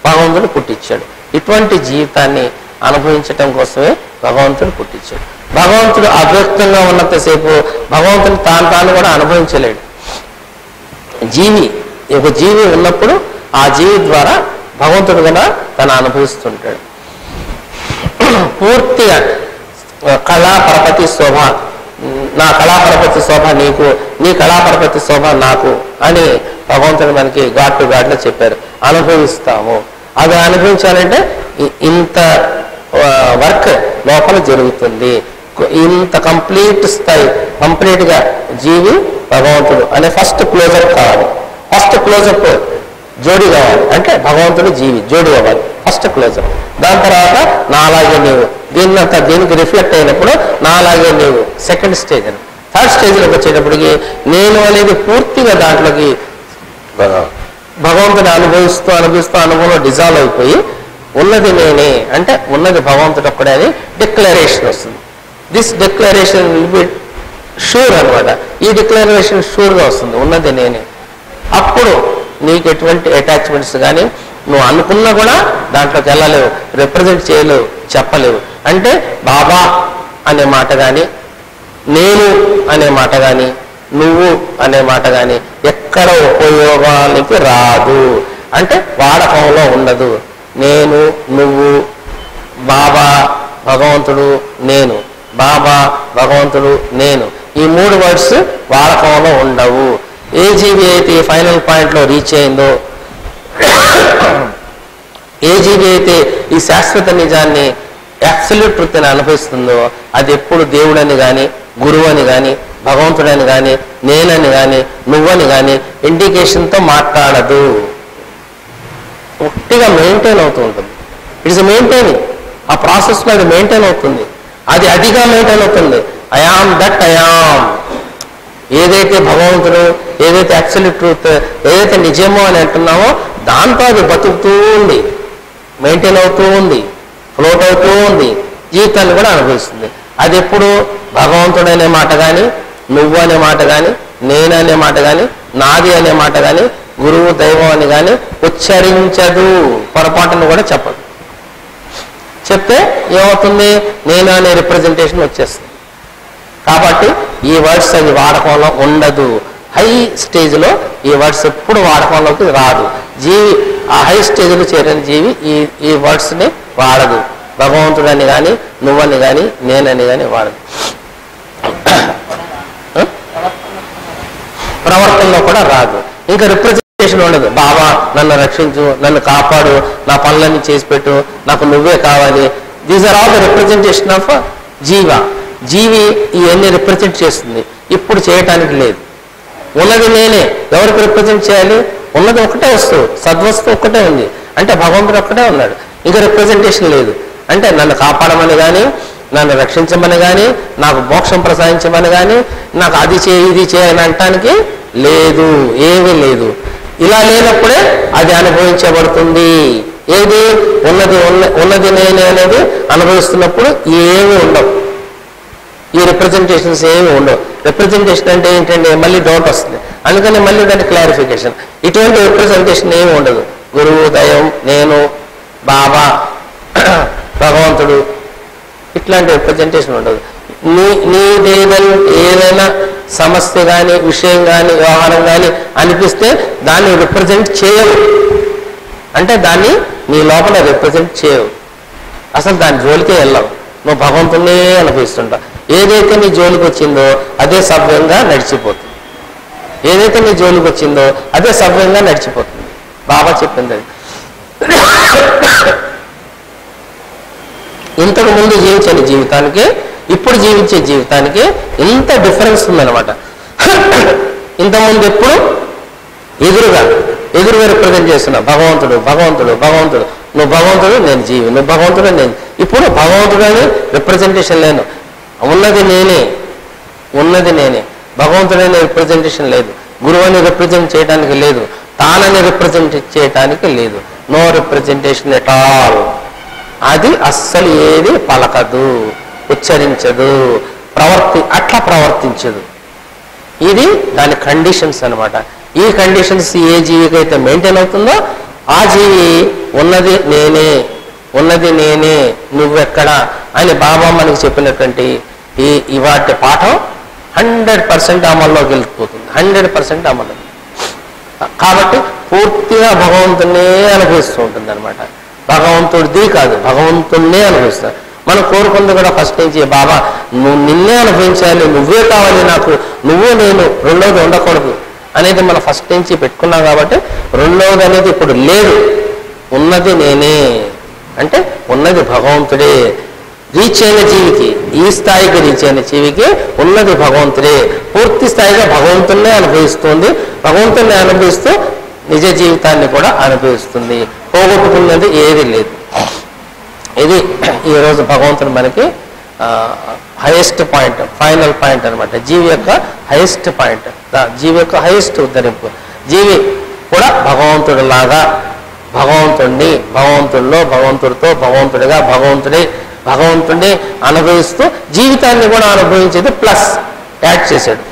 భగవంతుడు పుట్టించాడు. ఇటువంటి జీవితాన్ని అనుభవించటం కోసమే భగవంతుడు పుట్టించాడు. భగవంతుడు అవ్యక్తంగా ఉన్నంతసేపు భగవంతుడు తాను కూడా అనుభవించలేడు. ఒక జీవి ఉన్నప్పుడు ఆ జీవి ద్వారా భగవంతుడు కూడా తను అనుభవిస్తుంటాడు. పూర్తిగా కళాపరపతి శోభ, నా కళాపరపతి శోభ నీకు, నీ కళాపరపతి శోభ నాకు అని భగవంతుడు మనకి గాడ్ టు గాడ్లో చెప్పారు. అనుభవిస్తాము. అది అనుభవించాలంటే ఇంత వర్క్ లోపల జరుగుతుంది. ఇంత కంప్లీట్గా జీవి భగవంతుడు అనే ఫస్ట్ క్లోజప్ కావాలి. ఫస్ట్ క్లోజప్ జోడి కావాలి, అంటే భగవంతుడు జీవి జోడి అవ్వాలి ఫస్ట్ క్లోజప్. దాని తర్వాత నాలాగే నీవు, దీనికి రిఫ్లెక్ట్ అయినప్పుడు నాలాగే నీవు సెకండ్ స్టేజ్ అని. థర్డ్ స్టేజ్లోకి వచ్చేటప్పటికి నేను అనేది పూర్తిగా దాంట్లోకి భగవంతుని అనుభవిస్తూ అనుభవంలో డిజాల్వ్ అయిపోయి ఉన్నది నేనే, అంటే ఉన్నది భగవంతుడు ఒక్కడే అని డిక్లరేషన్ వస్తుంది. This declaration will be sure అనమాట. ఈ డిక్లరేషన్ షూర్గా వస్తుంది, ఉన్నది నేనే. అప్పుడు నీకు ఎటువంటి అటాచ్మెంట్స్ కానీ నువ్వు అనుకున్నా కూడా దాంట్లోకి వెళ్ళలేవు, రిప్రజెంట్ చేయలేవు, చెప్పలేవు. అంటే బాబా అనే మాట కానీ, నేను అనే మాట కానీ, నువ్వు అనే మాట కానీ ఎక్కడ ఉపయోగానికి రాదు, అంటే వాడకంలో ఉండదు. నేను, నువ్వు, బాబా, భగవంతుడు, నేను, బాబా, భగవంతుడు, నేను, ఈ 3 వర్డ్స్ వాడకంలో ఉండవు. ఏ జీవి అయితే ఫైనల్ పాయింట్లో రీచ్ అయిందో, ఏ జీవి అయితే ఈ శాశ్వత నిజాన్ని అబ్సల్యూట్ ట్రూత్ని అనుభవిస్తుందో అది ఎప్పుడు దేవుడని కానీ, గురువు అని కానీ, భగవంతుడని కానీ, నేనని కానీ, నువ్వని కానీ ఇండికేషన్తో మాట్లాడదు. ఒట్టిగా మెయింటైన్ అవుతూ ఉంటుంది. ఇట్స్ మెయింటైనింగ్, ఆ ప్రాసెస్లో అది మెయింటైన్ అవుతుంది. అదిగా మెయింటైన్ అవుతుంది. ఐఆమ్ దట్ ఐఆమ్, ఏదైతే భగవంతుడు, ఏదైతే అబ్సల్యూట్ ట్రూత్, ఏదైతే నిజమో అని అంటున్నామో దాంతో అది బతుకుతూ ఉంది, మెయింటైన్ అవుతూ ఉంది, ఫ్లోట్ అవుతూ ఉంది, జీవితాన్ని కూడా అనుభవిస్తుంది. అది ఎప్పుడు భగవంతుడు అనే మాట కానీ, నువ్వు అనే మాట కానీ, నేను అనే మాట కానీ, నాది అనే మాట కానీ, గురువు, దైవం అని కానీ ఉచ్చరించదు, పొరపాటును కూడా చెప్పదు. చెప్తే ఏమవుతుంది, నేను అనే రిప్రజెంటేషన్ వచ్చేస్తుంది. కాబట్టి ఈ వర్డ్స్ అది వాడకంలో ఉండదు. హై స్టేజ్లో ఈ వర్డ్స్ ఎప్పుడు వాడకంలోకి రాదు. జీవి ఆ హై స్టేజ్లో చేరిన జీవి ఈ వర్డ్స్ని వాడదు. భగవంతుడని కానీ, నువ్వని కానీ, నేనని కానీ వాడదు. ప్రవర్తనలో కూడా రాదు. ఇంకా రిప్రజెంటేషన్ ఉండదు. బాబా నన్ను రక్షించు, నన్ను కాపాడు, నా పనులన్నీ చేసి పెట్టు, నాకు నువ్వే కావాలి. These are all the representation of జీవ. జీవి ఇవన్నీ రిప్రజెంట్ చేస్తుంది, ఇప్పుడు చేయటానికి లేదు. ఉన్నది నేనే, ఎవరికి రిప్రజెంట్ చేయాలి? ఉన్నది ఒకటే వస్తువు, సద్వస్తువు ఒక్కటే ఉంది, అంటే భగవంతుడు ఒక్కటే ఉన్నాడు. ఇంకా రిప్రజెంటేషన్ లేదు. అంటే నన్ను కాపాడమని కానీ, నన్ను రక్షించమని కానీ, నాకు మోక్షం ప్రసాదించమని కానీ, నాకు అది చేయి ఇది చేయని అనటానికి లేదు, ఏమీ లేదు. ఇలా లేనప్పుడే అది అనుభవించబడుతుంది. ఏది ఉన్నది నేనే అనేది అనుభవిస్తున్నప్పుడు ఏమీ ఉండవు, ఈ రిప్రజెంటేషన్స్ ఏమి ఉండవు. రిప్రజెంటేషన్ అంటే ఏంటంటే మళ్ళీ డౌట్ వస్తుంది, అందుకని మళ్ళీ దాని క్లారిఫికేషన్. ఇటువంటి రిప్రజెంటేషన్ ఏమి ఉండదు. గురువు, దైవం, నేను, బాబా, భగవంతుడు, ఇట్లాంటి రిప్రజెంటేషన్ ఉండదు. ఏదైనా సమస్య కానీ, విషయం కానీ, వ్యవహారం కానీ అనిపిస్తే దాన్ని రిప్రజెంట్ చేయవు, అంటే దాన్ని నీ లోపల రిప్రజెంట్ చేయవు. అసలు దాని జోలికే వెళ్ళవు, నువ్వు భగవంతునే అనుభవిస్తుంటావు. ఏదైతే నీ జోలికి వచ్చిందో అదే సవ్యంగా నడిచిపోతుంది. ఏదైతే నీ జోలికి వచ్చిందో అదే సవ్యంగా నడిచిపోతుంది. బాబా చెప్పింది అది. ఇంతకు ముందు జీవించని జీవితానికి, ఇప్పుడు జీవించే జీవితానికి ఇంత డిఫరెన్స్ ఉందన్నమాట. ఇంతకుముందు ఎప్పుడు ఎదురుగా రిప్రజెంట్ చేస్తున్నా భగవంతుడు, భగవంతుడు, భగవంతుడు, నువ్వు భగవంతుడు, నేను జీవి, నువ్వు భగవంతుడు, నేను. ఇప్పుడు భగవంతుడు అని రిప్రజెంటేషన్ లేను, ఉన్నది నేనే, భగవంతుడని రిప్రజెంటేషన్ లేదు, గురువుని రిప్రజెంట్ చేయడానికి లేదు, తానని రిప్రజెంట్ చేయడానికి లేదు. No representation at all. అది అస్సలు ఏది పలకదు, ఉచ్చరించదు, అట్లా ప్రవర్తించదు. ఇది దాని కండిషన్స్ అనమాట. ఈ కండిషన్స్ ఏ జీవికైతే మెయింటైన్ అవుతుందో ఆ జీవి ఉన్నది నేనే, నువ్వెక్కడ అని బాబా మనకి చెప్పినటువంటి ఈ వాటి పాఠం 100% అమల్లోకి వెళ్ళిపోతుంది. 100% అమలు. కాబట్టి పూర్తిగా భగవంతున్నే అనుభవిస్తూ ఉంటుంది అనమాట. భగవంతుడిది కాదు, భగవంతున్నే అనుభవిస్తారు. మనం కోరుకుంది కూడా ఫస్ట్ నుంచి, బాబా నువ్వు నిన్నే అనుభవించాలి, నువ్వే కావాలి నాకు, నువ్వు నేను, రెండోది ఉండకూడదు అనేది మనం ఫస్ట్ నుంచి పెట్టుకున్నాం. కాబట్టి రెండోది అనేది ఇప్పుడు లేదు, ఉన్నది నేనే, అంటే ఉన్నది భగవంతుడే. రీచ్ అయిన జీవికి, ఈ స్థాయికి రీచ్ అయిన జీవికి ఉన్నది భగవంతుడే. పూర్తి స్థాయిగా భగవంతున్నే అనుభవిస్తుంది. భగవంతుని అనుభవిస్తూ నిజ జీవితాన్ని కూడా అనుభవిస్తుంది. పోగొట్టుకున్నది ఏది లేదు. ఇది ఈరోజు భగవంతుడు మనకి హైయెస్ట్ పాయింట్, ఫైనల్ పాయింట్ అనమాట. జీవి యొక్క హైయెస్ట్ పాయింట్, జీవి యొక్క హైయెస్ట్ ఉద్ధరింపు. జీవి కూడా భగవంతుడి లాగా భగవంతుడిని, భగవంతుడిలో, భగవంతుడితో, భగవంతుడిగా, భగవంతుడిని అనుభవిస్తూ జీవితాన్ని కూడా అనుభవించేది ప్లస్ యాడ్ చేశాడు,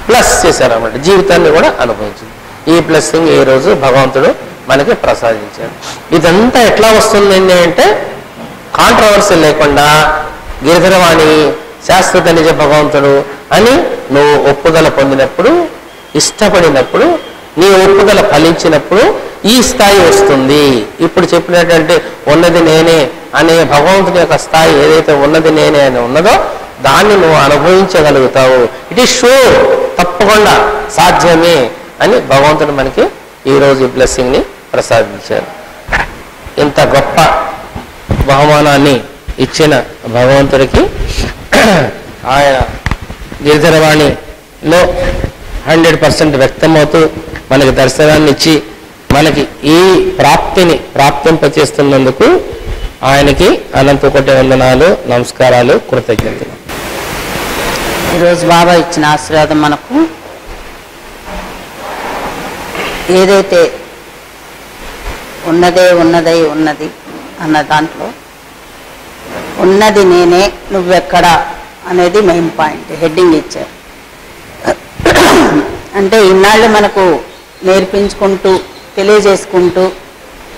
ప్లస్ చేశారు అన్నమాట. జీవితాన్ని కూడా అనుభవించింది. ఈ బ్లెస్సింగ్ ఈ రోజు భగవంతుడు మనకి ప్రసాదించాడు. ఇదంతా ఎట్లా వస్తుందండి అంటే కాంట్రవర్సీ లేకుండా గిరిధరవాణి శాశ్వత నిజ భగవంతుడు అని నువ్వు ఒప్పుదల పొందినప్పుడు, ఇష్టపడినప్పుడు, నీ ఒప్పుదల ఫలించినప్పుడు ఈ స్థాయి వస్తుంది. ఇప్పుడు చెప్పినటువంటి ఉన్నది నేనే అనే భగవంతుని యొక్క స్థాయి ఏదైతే ఉన్నది నేనే అని ఉన్నదో దాన్ని నువ్వు అనుభవించగలుగుతావు. ఇట్ ఈస్ షూర్, తప్పకుండా సాధ్యమే అని భగవంతుడు మనకి ఈరోజు ఈ బ్లెస్సింగ్ని ప్రసాదించారు. ఇంత గొప్ప బహుమానాన్ని ఇచ్చిన భగవంతుడికి ఆయన గిరిధరవాణిలో 100% వ్యక్తమవుతూ మనకి దర్శనాన్ని ఇచ్చి మనకి ఈ ప్రాప్తిని ప్రాప్తింపచేస్తున్నందుకు ఆయనకి అనంత కోటి వందనాలు, నమస్కారాలు, కృతజ్ఞతలు. ఈరోజు బాబా ఇచ్చిన ఆశీర్వాదం మనకు ఏదైతే ఉన్నదే ఉన్నదై ఉన్నది అన్న దాంట్లో ఉన్నది నేనే, నువ్వెక్కడా అనేది మెయిన్ పాయింట్, హెడ్డింగ్ ఇచ్చారు. అంటే ఇన్నాళ్ళు మనకు నేర్పించుకుంటూ, తెలియజేసుకుంటూ,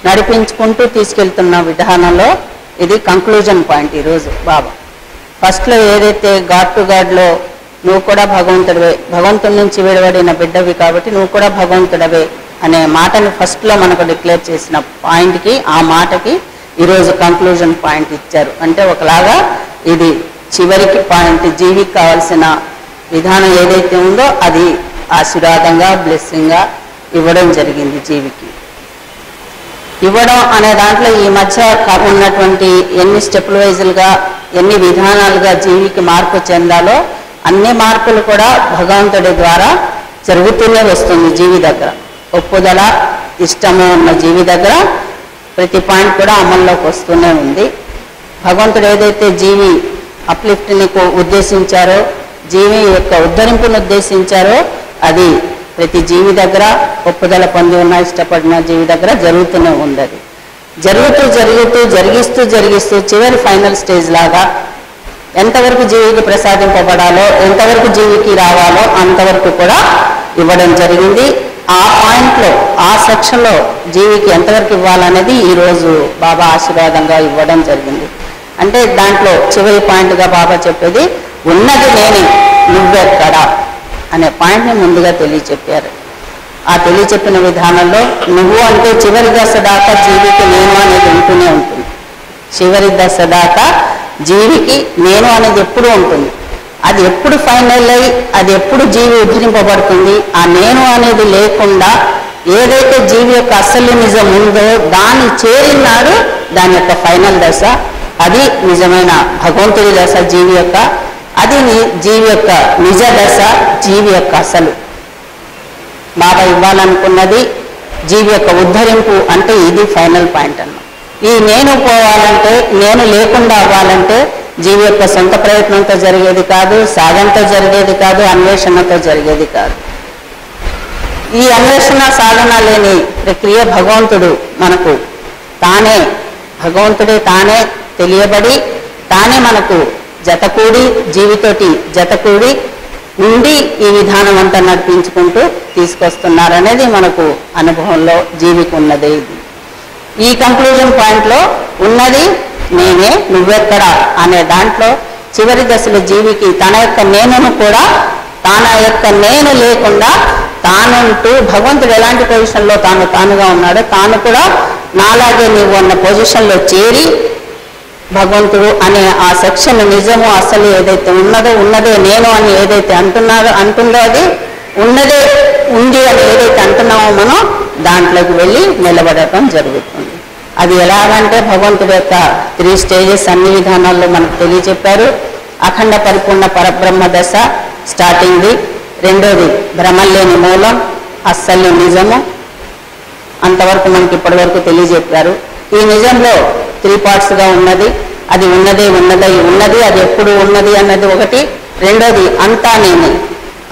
నడిపించుకుంటూ తీసుకెళ్తున్న విధానంలో ఇది కంక్లూజన్ పాయింట్. ఈరోజు బాబా ఫస్ట్లో ఏదైతే గాడ్ టు గాడ్లో నువ్వు కూడా భగవంతుడివే, భగవంతుడి నుంచి విడబడిన బిడ్డవి కాబట్టి నువ్వు కూడా భగవంతుడవే అనే మాటని ఫస్ట్లో మనకు డిక్లేర్ చేసిన పాయింట్కి, ఆ మాటకి ఈరోజు కంక్లూజన్ పాయింట్ ఇచ్చారు. అంటే ఒకలాగా ఇది చివరికి పాయింట్. జీవికి కావాల్సిన విధానం ఏదైతే ఉందో అది ఆశీర్వాదంగా, బ్లెస్సింగ్గా ఇవ్వడం జరిగింది. జీవికి ఇవ్వడం అనే దాంట్లో ఈ మధ్య ఉన్నటువంటి ఎన్ని స్టెప్ వైజులుగా, ఎన్ని విధానాలుగా జీవికి మార్పు చెందాలో అన్ని మార్పులు కూడా భగవంతుడి ద్వారా జరుగుతూనే వస్తుంది. జీవి దగ్గర ఒప్పుదల, ఇష్టము ఉన్న జీవి దగ్గర ప్రతి పాయింట్ కూడా అమల్లోకి వస్తూనే ఉంది. భగవంతుడు ఏదైతే జీవి అప్లిఫ్ట్ని ఉద్దేశించారో, జీవి యొక్క ఉద్ధరింపును ఉద్దేశించారో అది ప్రతి జీవి దగ్గర, ఒప్పుదల పొంది ఉన్న ఇష్టపడిన జీవి దగ్గర జరుగుతూనే ఉంది. అది జరిగిస్తూ చివరి ఫైనల్ స్టేజ్ లాగా ఎంతవరకు జీవికి ప్రసాదింపబడాలో, ఎంతవరకు జీవికి రావాలో అంతవరకు కూడా ఇవ్వడం జరిగింది. ఆ పాయింట్లో, ఆ సెక్షన్లో జీవికి ఎంతవరకు ఇవ్వాలనేది ఈరోజు బాబా ఆశీర్వాదంగా ఇవ్వడం జరిగింది. అంటే దాంట్లో చివరి పాయింట్గా బాబా చెప్పేది ఉన్నది నేనే, నువ్వెక్కడా అనే పాయింట్ని ముందుగా తెలియచెప్పారు. ఆ తెలియచెప్పిన విధానంలో నువ్వు అంటే చివరి దశ దాకా జీవికి నేను అనేది ఉంటూనే ఉంటుంది. చివరి దశ దాకా జీవికి నేను అనేది ఎప్పుడూ ఉంటుంది. అది ఎప్పుడు ఫైనల్ అయ్యి అది ఎప్పుడు జీవి ఉద్ధరింపబడుతుంది. ఆ నేను అనేది లేకుండా ఏదైతే జీవి యొక్క అసలు నిజం ఉందో దాన్ని చేరినాడు దాని యొక్క ఫైనల్ దశ. అది నిజమైన భగవంతుడి దశ జీవి యొక్క. అది జీవి యొక్క నిజ దశ, జీవి యొక్క అసలు. బాబా ఇవ్వాలనుకున్నది జీవి యొక్క ఉద్ధరింపు. అంటే ఇది ఫైనల్ పాయింట్ అన్న. ఈ నేను పోవాలంటే, నేను లేకుండా అవ్వాలంటే జీవి యొక్క సొంత ప్రయత్నంతో జరిగేది కాదు, సాధనతో జరిగేది కాదు, అన్వేషణతో జరిగేది కాదు. ఈ అన్వేషణ, సాధన లేని ప్రక్రియ భగవంతుడు మనకు తానే, భగవంతుడే తానే తెలియబడి తానే మనకు జతకూడి, జీవితోటి జతకూడి ఉండి ఈ విధానం అంతా నడిపించుకుంటూ తీసుకొస్తున్నారనేది మనకు అనుభవంలో జీవికి ఉన్నదే. ఇది ఈ కంక్లూజన్ పాయింట్లో ఉన్నది నేనే, నువ్వెక్కడా అనే దాంట్లో చివరి దశలో జీవికి తన యొక్క నేనును కూడా, తన యొక్క నేను లేకుండా తానంటూ భగవంతుడు ఎలాంటి పొజిషన్లో తానుగా ఉన్నాడో తాను కూడా నాలాగే నీవు అన్న పొజిషన్లో చేరి భగవంతుడు అనే ఆ సెక్షన్ నిజము అసలు ఏదైతే ఉన్నదే నేను అని ఏదైతే అంటుందో అది ఉన్నదే ఉంది అని ఏదైతే అంటున్నామో మనం దాంట్లోకి వెళ్ళి నిలబడటం జరుగుతుంది. అది ఎలాగంటే భగవంతుడి యొక్క 3 స్టేజెస్ అన్ని విధానాల్లో మనకు తెలియజెప్పారు. అఖండ పరిపూర్ణ పరబ్రహ్మ దశ స్టార్టింగ్ది, రెండోది భ్రమం లేని మూలం, అస్సలు నిజము, అంతవరకు మనకి ఇప్పటి వరకు తెలియజెప్పారు. ఈ నిజంలో 3 పార్ట్స్గా ఉన్నది. అది ఉన్నదే ఉన్నది, అది ఎప్పుడు ఉన్నది అన్నది ఒకటి. రెండోది అంతా నేనే,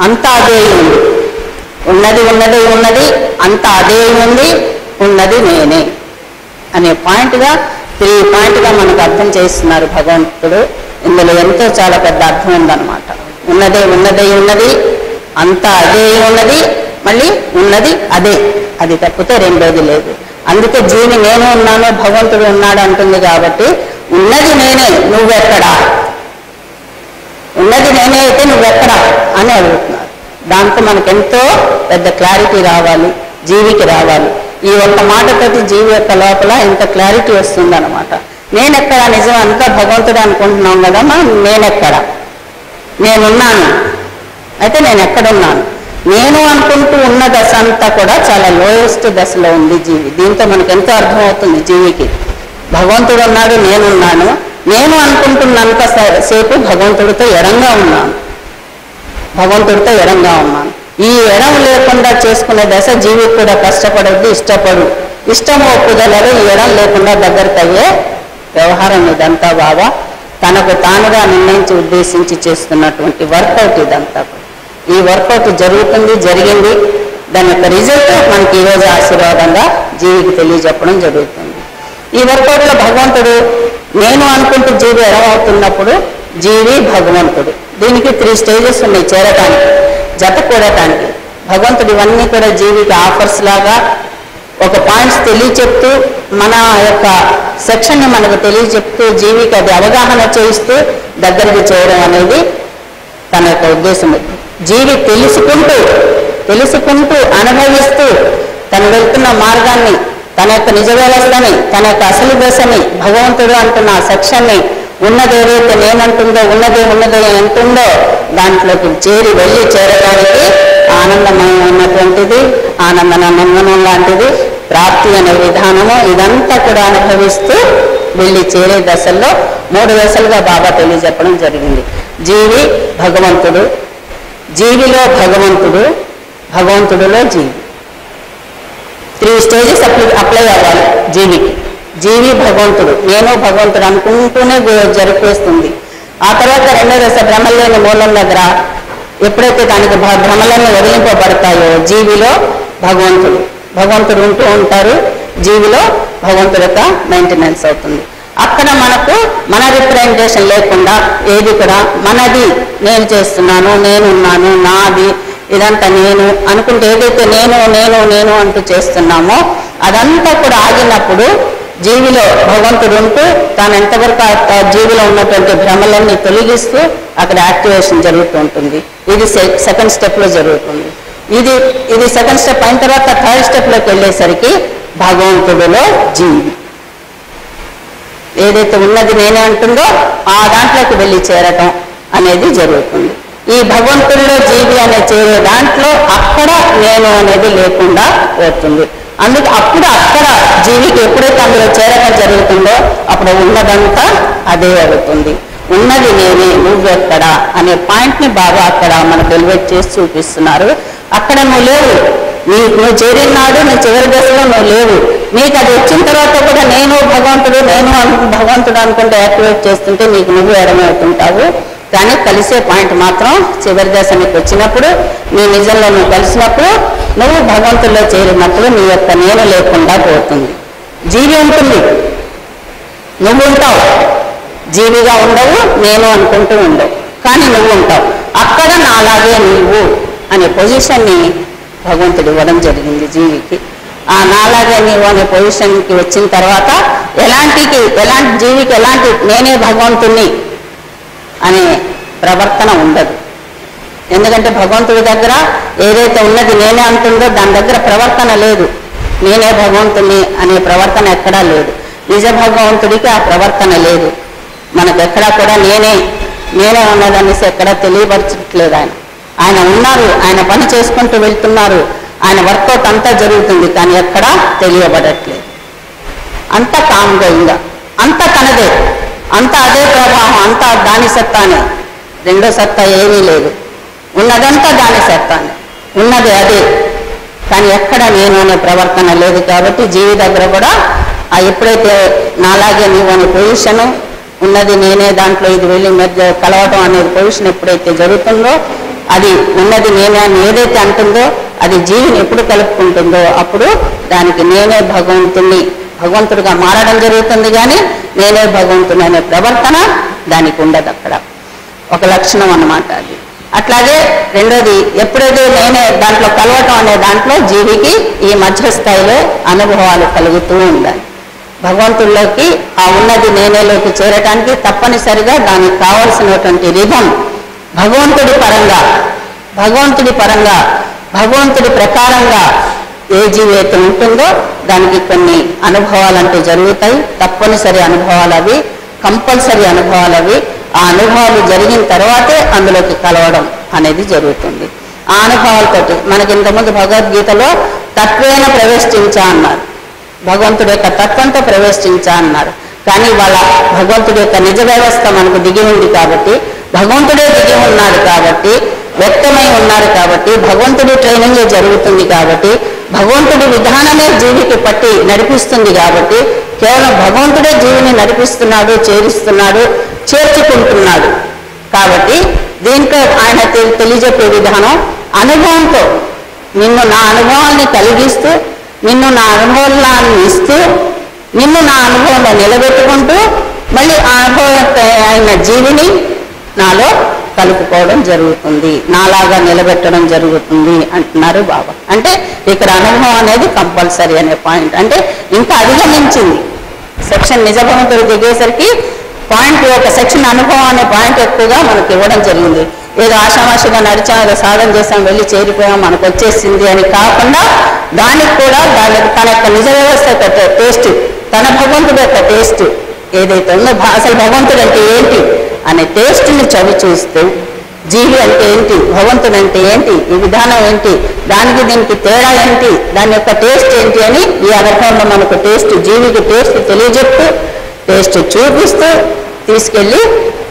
అంతా అదే ఉంది. ఉన్నది అంతా అదే ఉంది, ఉన్నది నేనే అనే పాయింట్గా 3 పాయింట్గా మనకు అర్థం చేస్తున్నారు భగవంతుడు. ఇందులో ఎంతో చాలా పెద్ద అర్థం ఉందన్నమాట. ఉన్నది అంతా అదే ఉన్నది, మళ్ళీ ఉన్నది అదే, అది తప్పితే రెండోది లేదు. అందుకే జీవి నేను ఉన్నాను, భగవంతుడు ఉన్నాడు అంటుంది. కాబట్టి ఉన్నది నేనే, నువ్వెక్కడా? ఉన్నది నేనే అయితే నువ్వెక్కడా అని అడుగుతున్నారు. దాంతో మనకెంతో పెద్ద క్లారిటీ రావాలి, జీవికి రావాలి. ఈ ఒక్క మాటతోటి జీవి యొక్క లోపల ఎంత క్లారిటీ వస్తుందన్నమాట. నేనెక్కడ? నిజం అంతా భగవంతుడు అనుకుంటున్నాం కదా, నేనెక్కడ? నేనున్నాను, అయితే నేను ఎక్కడున్నాను? నేను అనుకుంటూ ఉన్న దశ అంతా కూడా చాలా లోయెస్ట్ దశలో ఉంది జీవి. దీంతో మనకు ఎంతో అర్థమవుతుంది జీవికి. భగవంతుడు ఉన్నాడు, నేనున్నాను. నేను అనుకుంటున్నంత సేపు భగవంతుడితో ఎడంగా ఉన్నాను. ఈ ఎడం లేకుండా చేసుకునే దశ జీవికి కూడా కష్టపడద్దు, ఇష్టం ఒప్పుదలలో ఈ ఎడం లేకుండా దగ్గరకు అయ్యే వ్యవహారం ఇదంతా బాగా తనకు తానుగా నిర్ణయించి ఉద్దేశించి చేస్తున్నటువంటి వర్కౌట్ ఇదంతా. ఈ వర్కౌట్ జరిగింది. దాని యొక్క రిజల్ట్ మనకి ఈరోజు ఆశీర్వాదంగా జీవికి తెలియజెప్పడం జరుగుతుంది. ఈ వర్కౌట్లో భగవంతుడు నేను అనుకుంటూ జీవి ఎడమవుతున్నప్పుడు జీవి భగవంతుడు. దీనికి 3 స్టేజెస్ ఉన్నాయి చేరటానికి, జత కూడటానికి. భగవంతుడు ఇవన్నీ కూడా జీవికి ఆఫర్స్ లాగా ఒక పాయింట్స్ తెలియచెప్తూ, మన యొక్క సెక్షన్ని మనకు తెలియచెప్తూ, జీవికి అది అవగాహన చేయిస్తూ దగ్గరికి చేయడం అనేది తన యొక్క ఉద్దేశం. జీవి తెలుసుకుంటూ అనుభవిస్తూ తను వెళ్తున్న మార్గాన్ని, తన యొక్క నిజ వ్యవస్థని, తన యొక్క అసలు దశని, భగవంతుడు అంటున్న ఆ సెక్షన్ని, ఉన్నదేదైతే నేనంటుందో, ఉన్నదే ఎంతుందో దాంట్లోకి చేరడానికి ఆనందమయమైనటువంటిది, ఆనందనం లాంటిది, ప్రాప్తి అనే విధానము, ఇదంతా కూడా అనుభవిస్తూ వెళ్ళి చేరే దశల్లో 3 దశలుగా బాగా తెలియజెప్పడం జరిగింది. జీవి భగవంతుడు, జీవిలో భగవంతుడు, భగవంతుడిలో జీవి. 3 స్టేజెస్ అప్లై అవ్వాలి జీవికి. జీవి భగవంతుడు, నేను భగవంతుడు అనుకుంటూనే జరిపేస్తుంది. ఆ తర్వాత 2వ దశ భ్రమం లేని మూలం దగ్గర ఎప్పుడైతే దానికి భ్రమలన్నీ వదిలింపబడతాయో జీవిలో భగవంతుడు ఉంటూ ఉంటారు. జీవిలో భగవంతుడి యొక్క మెయింటెనెన్స్ అవుతుంది. అక్కడ మనకు మన రిప్రజెంటేషన్ లేకుండా ఏది కూడా మనది, నేను చేస్తున్నాను, నేనున్నాను, నాది, ఇదంతా నేను అనుకుంటే ఏదైతే నేను అంటూ చేస్తున్నామో అదంతా కూడా ఆగినప్పుడు జీవిలో భగవంతుడు ఉంటూ తాను ఎంతవరకు జీవిలో ఉన్నటువంటి భ్రమలన్నీ తొలగిస్తూ అక్కడ యాక్టివేషన్ జరుగుతూ ఉంటుంది. ఇది 2nd స్టెప్లో జరుగుతుంది. ఇది 2nd స్టెప్ అయిన తర్వాత 3rd స్టెప్లోకి వెళ్ళేసరికి భగవంతుడిలో జీవి ఏదైతే ఉన్నది నేనే అంటుందో ఆ దాంట్లోకి వెళ్ళి చేరటం అనేది జరుగుతుంది. ఈ భగవంతుడిలో జీవి అనే చేరే దాంట్లో అక్కడ నేను అనేది లేకుండా పోతుంది. అందుకే అక్కడ జీవికి ఎప్పుడైతే అందులో చేరటం జరుగుతుందో అప్పుడు ఉన్నదంతా అదే అవుతుంది. ఉన్నది నేనే, నువ్వెక్కడా అనే పాయింట్ని బాగా అక్కడ మనకు ఎలివేట్ చేసి చూపిస్తున్నారు. అక్కడ నువ్వు లేవు, నువ్వు చేరినాడు, నీ చివరి దశలో నువ్వు లేవు. నీకు అది వచ్చిన తర్వాత కూడా నేను భగవంతుడు అనుకుంటే యాక్టివేట్ చేస్తుంటే నీకు నువ్వు ఎడమవుతుంటావు. కానీ కలిసే పాయింట్ మాత్రం చివరి దశ నీకు వచ్చినప్పుడు, నీ నిజంలో నువ్వు కలిసినప్పుడు, నువ్వు భగవంతుల్లో చేరినప్పుడు నీ యొక్క నేను లేకుండా పోతుంది. జీవి ఉంటుంది, నువ్వు ఉంటావు. జీవిగా ఉండవు, నేను అనుకుంటూ ఉండవు, కానీ నువ్వు ఉంటావు. అక్కడ నాలాగే నీవు అనే పొజిషన్ని భగవంతుడు ఇవ్వడం జరిగింది జీవికి. ఆ నాలాగే నీవు అనే పొజిషన్కి వచ్చిన తర్వాత ఎలాంటి జీవికి ఎలాంటి నేనే భగవంతుణ్ణి అనే ప్రవర్తన ఉండదు. ఎందుకంటే భగవంతుడి దగ్గర ఏదైతే ఉన్నది నేనే అంటుందో దాని దగ్గర ప్రవర్తన లేదు. నేనే భగవంతుని అనే ప్రవర్తన ఎక్కడా లేదు. నిజ భగవంతుడికి ఆ ప్రవర్తన లేదు. మనకెక్కడా కూడా నేనే ఉన్నదనేసి ఎక్కడా తెలియపరచట్లేదు. ఆయన ఉన్నారు, ఆయన పని చేసుకుంటూ వెళ్తున్నారు, ఆయన వర్కౌట్ అంతా జరుగుతుంది, కానీ ఎక్కడా తెలియబడట్లేదు. అంత కామ్గోయింగ్గా, అంత తనదే, అంత అదే ప్రభావం, అంతా దాని సత్తానే, రెండో సత్తా ఏమీ లేదు, ఉన్నదంతా దాని సత్తానే, ఉన్నది అదే. కానీ ఎక్కడ నేను అనే ప్రవర్తన లేదు. కాబట్టి జీవి దగ్గర కూడా ఎప్పుడైతే నాలాగే నీవు అనే పొజిషను ఉన్నది నేనే, దాంట్లో ఇది వెళ్ళి మధ్య కలవటం అనేది పొజిషన్ ఎప్పుడైతే జరుగుతుందో, అది ఉన్నది నేనే అని ఏదైతే అంటుందో అది జీవిని ఎప్పుడు కలుపుకుంటుందో అప్పుడు దానికి నేనే భగవంతుడిగా మారడం జరుగుతుంది. కానీ నేనే భగవంతుని అనే ప్రవర్తన దానికి ఉండదు. అక్కడ ఒక లక్షణం అన్నమాట అది. అట్లాగే రెండోది, ఎప్పుడైతే నేనే దాంట్లో కలవటం అనే దాంట్లో జీవికి ఈ మధ్యస్థాయిలో అనుభవాలు కలుగుతూ ఉండాలి. భగవంతుల్లోకి ఆ ఉన్నది నేనేలోకి చేరటానికి తప్పనిసరిగా దానికి కావలసినటువంటి రిధం భగవంతుడి పరంగా భగవంతుడి ప్రకారంగా ఏ జీవి అయితే ఉంటుందో దానికి కొన్ని అనుభవాలు అంటూ జరుగుతాయి. తప్పనిసరి అనుభవాలు అవి, కంపల్సరీ అనుభవాలు అవి. ఆ అనుభవాలు జరిగిన తర్వాతే అందులోకి కలవడం అనేది జరుగుతుంది. ఆ అనుభవాలతోటి మనకి ఇంతకుముందు భగవద్గీతలో తత్వేన ప్రవేశించా అన్నారు, భగవంతుడి యొక్క తత్వంతో ప్రవేశించా అన్నారు. కానీ వాళ్ళ భగవంతుడి యొక్క నిజ వ్యవస్థ మనకు దిగి ఉంది కాబట్టి, భగవంతుడే దిగి ఉన్నాడు కాబట్టి, వ్యక్తమై ఉన్నారు కాబట్టి, భగవంతుడి ట్రైనింగే జరుగుతుంది కాబట్టి, భగవంతుడి విధానమే జీవికి పట్టి నడిపిస్తుంది కాబట్టి, కేవలం భగవంతుడే జీవిని నడిపిస్తున్నాడు, చేరుస్తున్నాడు, చేర్చుకుంటున్నాడు. కాబట్టి దీంట్లో ఆయన తెలియజెప్పే విధానం అనుభవంతో, నిన్ను నా అనుభవాన్ని కలిగిస్తూ, నిన్ను నా అనుభవాన్ని ఇస్తూ, నిన్ను నా అనుభవంలో నిలబెట్టుకుంటూ, మళ్ళీ ఆ అనుభవం అయిన జీవిని నాలో కలుపుకోవడం జరుగుతుంది, నాలాగా నిలబెట్టడం జరుగుతుంది అంటున్నారు బాబా. అంటే ఇక్కడ అనుభవం అనేది కంపల్సరీ అనే పాయింట్. అంటే ఇంకా అధిగమించింది సెక్షన్. నిజ భగవంతుడు దిగేసరికి పాయింట్, ఒక సెక్షన్ అనుభవం అనే పాయింట్ ఎక్కువగా మనకి ఇవ్వడం జరిగింది. ఏదో ఆషామాషిగా నడిచాం, ఏదో సాధన చేసాం, వెళ్ళి చేరిపోయాం, మనకు వచ్చేసింది అని కాకుండా దానికి కూడా తన యొక్క నిజ వ్యవస్థ యొక్క టేస్ట్, తన భగవంతుడి యొక్క టేస్ట్ ఏదైతే ఉందో, అసలు భగవంతుడు అంటే ఏంటి అనే టేస్ట్ని చవి చూస్తూ, జీవి అంటే ఏంటి, భగవంతుడు అంటే ఏంటి, ఈ విధానం ఏంటి, దానికి దీనికి తేడా ఏంటి, దాని యొక్క టేస్ట్ ఏంటి అని ఈ అనుభవంలో మనకు టేస్ట్, జీవికి టేస్ట్ తెలియజెప్తూ, టేస్ట్ చూపిస్తూ తీసుకెళ్ళి